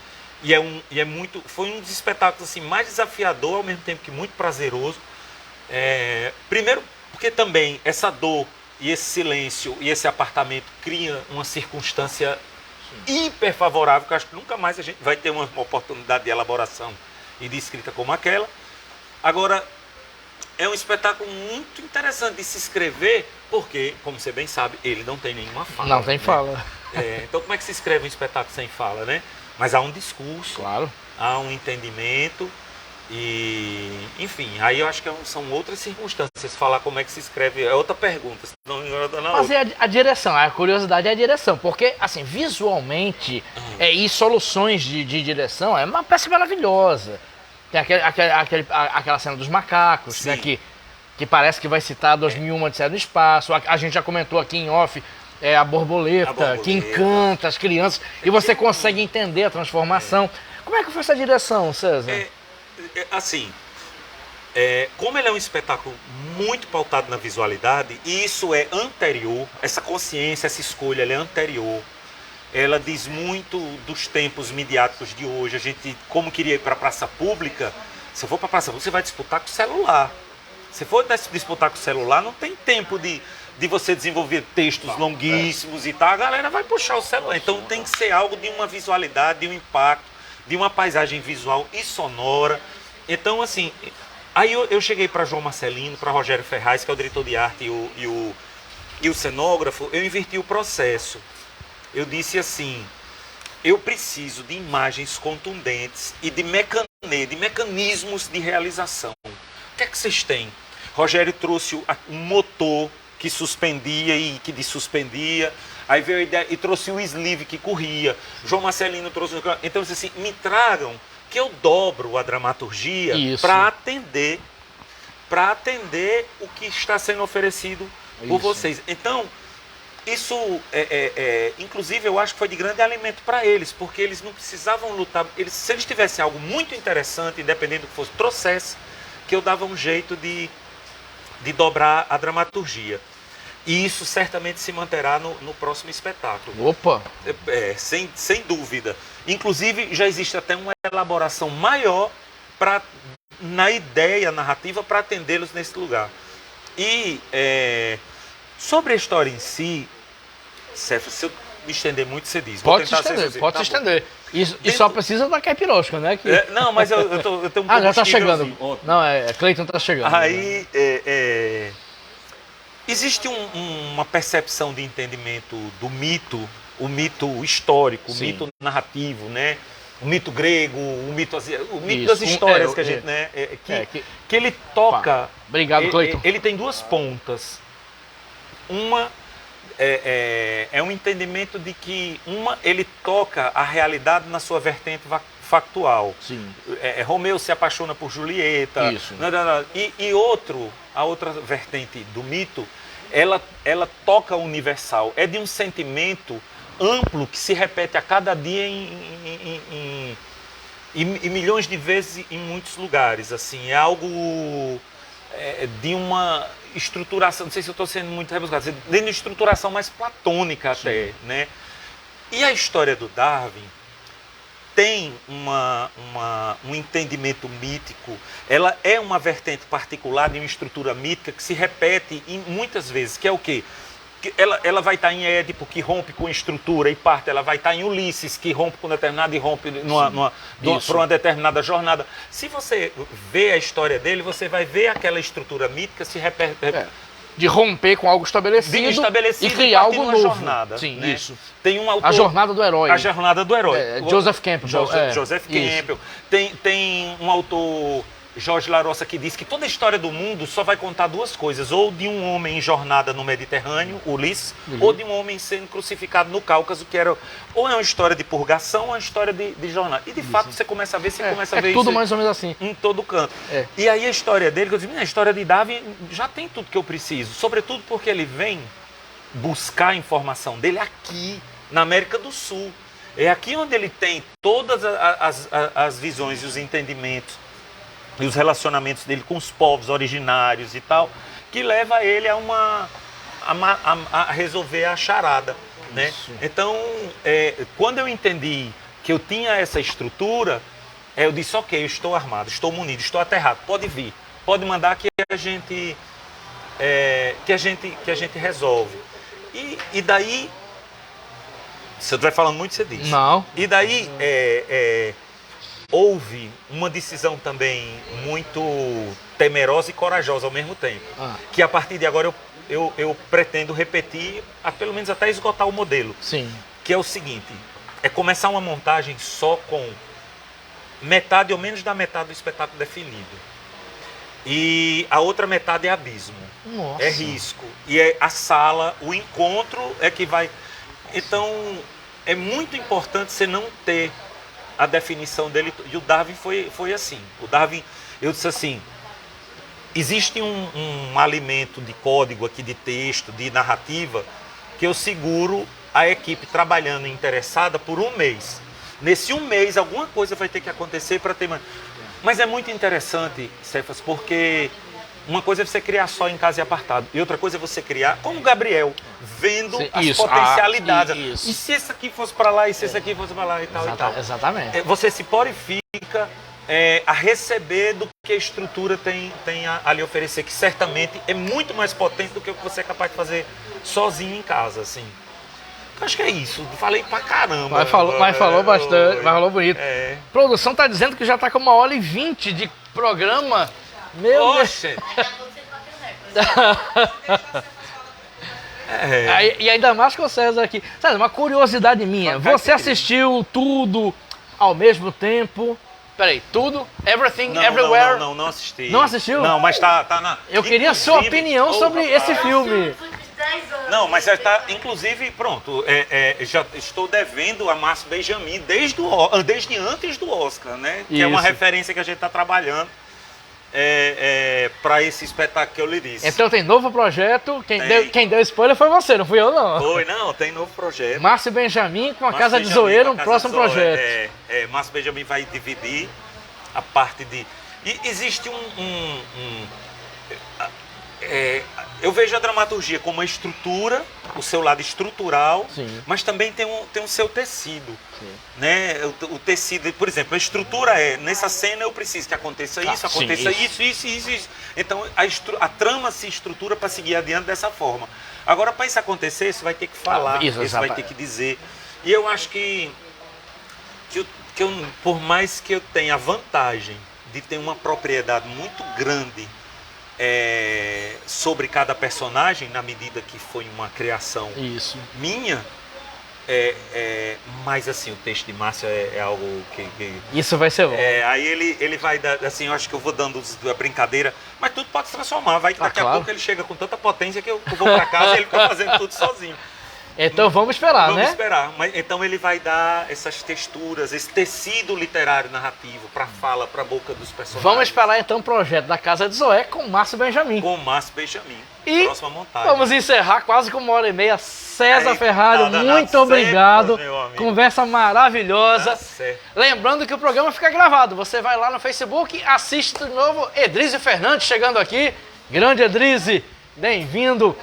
foi um dos espetáculos assim, mais desafiador, ao mesmo tempo que muito prazeroso. Primeiro, porque também essa dor e esse silêncio e esse apartamento cria uma circunstância hiper favorável, que eu acho que nunca mais a gente vai ter uma oportunidade de elaboração e de escrita como aquela. Agora, é um espetáculo muito interessante de se escrever, porque, como você bem sabe, ele não tem nenhuma fala.
Não tem fala.
Então como é que se escreve um espetáculo sem fala, né? Mas há um discurso,
claro.
Há um entendimento. E, enfim, aí eu acho que são outras circunstâncias. Falar como é que se escreve é outra pergunta.
Mas a direção, a curiosidade é a direção. Porque, assim, visualmente e soluções de direção, é uma peça maravilhosa. Tem aquela cena dos macacos, né, que que parece que vai citar 2001 Odisseia no Espaço. A gente já comentou aqui em off a borboleta, que encanta as crianças e você consegue entender a transformação. Como é que foi essa direção, César?
Assim, como ele é um espetáculo muito pautado na visualidade, e isso é anterior, essa consciência, essa escolha, ela é anterior. Ela diz muito dos tempos midiáticos de hoje. A gente, como queria ir para a praça pública, se for para a praça pública, você vai disputar com o celular. Se for disputar com o celular, não tem tempo de você desenvolver textos longuíssimos e tal. A galera vai puxar o celular. Então tem que ser algo de uma visualidade, de um impacto, de uma paisagem visual e sonora. Então, assim, aí eu cheguei para João Marcelino, para Rogério Ferraz, que é o diretor de arte e o cenógrafo, eu inverti o processo. Eu disse assim, eu preciso de imagens contundentes e de mecanismos de realização. O que é que vocês têm? Rogério trouxe um motor que suspendia e que dessuspendia. Aí veio a ideia e trouxe o sleeve que corria. João Marcelino trouxe... Então, assim, me tragam que eu dobro a dramaturgia para atender o que está sendo oferecido por vocês. Então... Isso, inclusive, eu acho que foi de grande alimento para eles, porque eles não precisavam lutar. Se eles tivessem algo muito interessante, independente do que fosse, trouxesse, que eu dava um jeito de dobrar a dramaturgia. E isso certamente se manterá no próximo espetáculo.
Opa!
Sem dúvida. Inclusive, já existe até uma elaboração maior na ideia narrativa para atendê-los nesse lugar. E... sobre a história em si, Cefo, se eu me estender muito, você diz.
Pode se estender. E só precisa da caipirosca, né?
Não, mas eu tenho um pouco
já está chegando. Não, Cleiton está chegando.
Aí, existe uma percepção de entendimento do mito, o mito histórico, o mito narrativo, né? O mito grego, o mito das histórias que a gente, né? Que ele toca...
Obrigado, Cleiton.
Ele tem duas pontas. Uma é um entendimento de que ele toca a realidade na sua vertente factual.
Sim.
Romeu se apaixona por Julieta.
Isso.
E a outra vertente do mito, ela toca o universal. É de um sentimento amplo que se repete a cada dia em milhões de vezes em muitos lugares. Assim, é algo de uma estruturação, não sei se eu estou sendo muito rebuscado, de uma estruturação mais platônica até, né? E a história do Darwin tem um entendimento mítico, ela é uma vertente particular de uma estrutura mítica que se repete muitas vezes, que é o quê? Ela vai estar em Édipo, que rompe com estrutura e parte, ela vai estar em Ulisses, que rompe com determinada e rompe para uma determinada jornada. Se você vê a história dele, você vai ver aquela estrutura mítica se repete.
De romper com algo estabelecido e criar algo novo.
Jornada,
sim,
né?
isso.
Tem um autor,
a jornada do herói.
A jornada do herói.
Joseph Campbell.
Joseph Campbell. Tem um autor... Jorge Larossa, que diz que toda a história do mundo só vai contar duas coisas, ou de um homem em jornada no Mediterrâneo, Ulisses, ou de um homem sendo crucificado no Cáucaso, que era ou é uma história de purgação ou uma história de jornada. E de fato você começa a ver,
tudo isso mais ou menos assim.
Em todo canto. E aí a história dele, que eu disse, a história de Darwin já tem tudo que eu preciso, sobretudo porque ele vem buscar a informação dele aqui, na América do Sul. É aqui onde ele tem todas as visões e os entendimentos e os relacionamentos dele com os povos originários e tal, que leva ele a resolver a charada, né? Então, quando eu entendi que eu tinha essa estrutura, eu disse, ok, eu estou armado, estou munido, estou aterrado, pode vir, pode mandar que a gente resolve. E daí, se eu estiver falando muito, você diz.
Não.
E daí, houve uma decisão também muito temerosa e corajosa ao mesmo tempo. Que a partir de agora eu pretendo repetir, pelo menos até esgotar o modelo.
Sim.
Que é o seguinte, é começar uma montagem só com metade ou menos da metade do espetáculo definido. E a outra metade é abismo.
Nossa.
É risco. E é a sala, o encontro é que vai... Então, é muito importante você não ter a definição dele, e o Darwin foi assim. O Darwin, eu disse assim, existe um alimento de código aqui, de texto, de narrativa, que eu seguro a equipe trabalhando interessada por um mês. Nesse um mês, alguma coisa vai ter que acontecer para ter... Mas é muito interessante, Cefas, porque uma coisa é você criar só em casa e apartado, e outra coisa é você criar, como o Gabriel, vendo as potencialidades.
Isso.
E se esse aqui fosse para lá, e se esse aqui fosse para lá, e tal, e tal.
Exatamente.
Você se purifica a receber do que a estrutura tem a lhe oferecer, que certamente é muito mais potente do que o que você é capaz de fazer sozinho em casa, assim. Acho que é isso. Falei pra caramba.
Mas falou bastante, mas falou bonito.
É.
Produção tá dizendo que já tá com 1h20 de programa. Meu Deus.
Oxe.
E ainda mais com o César aqui. César, uma curiosidade minha. Você assistiu tudo ao mesmo tempo? Peraí, tudo? Everything, Everywhere?
Não assisti.
Não assistiu?
Não, mas tá na...
Eu queria a sua opinião sobre esse filme.
Não, mas já tá, inclusive, pronto, já estou devendo a Márcio Benjamin desde antes do Oscar, né? Que é uma referência que a gente está trabalhando para esse espetáculo que eu lhe disse.
Então tem novo projeto, quem deu spoiler foi você, não fui eu não.
Tem novo projeto.
Márcio Benjamin com a Casa de Zoeiro, um próximo projeto.
Márcio Benjamin vai dividir a parte de... E existe eu vejo a dramaturgia como uma estrutura, o seu lado estrutural, sim, mas também tem o seu tecido. Sim. Né? O tecido, por exemplo, a estrutura nessa cena eu preciso que aconteça isso, aconteça isso. Então a trama se estrutura para seguir adiante dessa forma. Agora, para isso acontecer, você vai ter que falar, você vai ter que dizer. E eu acho que por mais que eu tenha a vantagem de ter uma propriedade muito grande sobre cada personagem, na medida que foi uma criação minha, mas assim, o texto de Márcio é algo que
isso vai ser bom.
Aí ele vai dar, assim, eu acho que eu vou dando a brincadeira, mas tudo pode se transformar, vai que daqui a pouco ele chega com tanta potência que eu vou para casa e ele tá fazendo tudo sozinho.
Então vamos esperar, né?
Vamos esperar. Mas, então ele vai dar essas texturas, esse tecido literário narrativo para fala, para a boca dos personagens.
Vamos esperar então o projeto da Casa de Zoé com Márcio Benjamin.
Com Márcio Benjamin.
E
próxima montagem.
Vamos encerrar quase com 1h30. César Ferrari, muito obrigado. Conversa maravilhosa.
Tá certo.
Lembrando que o programa fica gravado. Você vai lá no Facebook, assiste de novo. Edrizio Fernandes chegando aqui. Grande Edrizio, bem-vindo.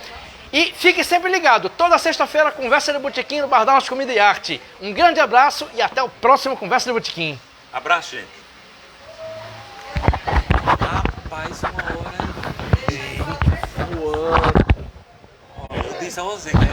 E fique sempre ligado, toda sexta-feira, Conversa de Botequim no Bar Dallas Comida e Arte. Um grande abraço e até o próximo Conversa de Botequim.
Abraço, gente. Rapaz, 1 hora. Voando. Eu disse a você, né?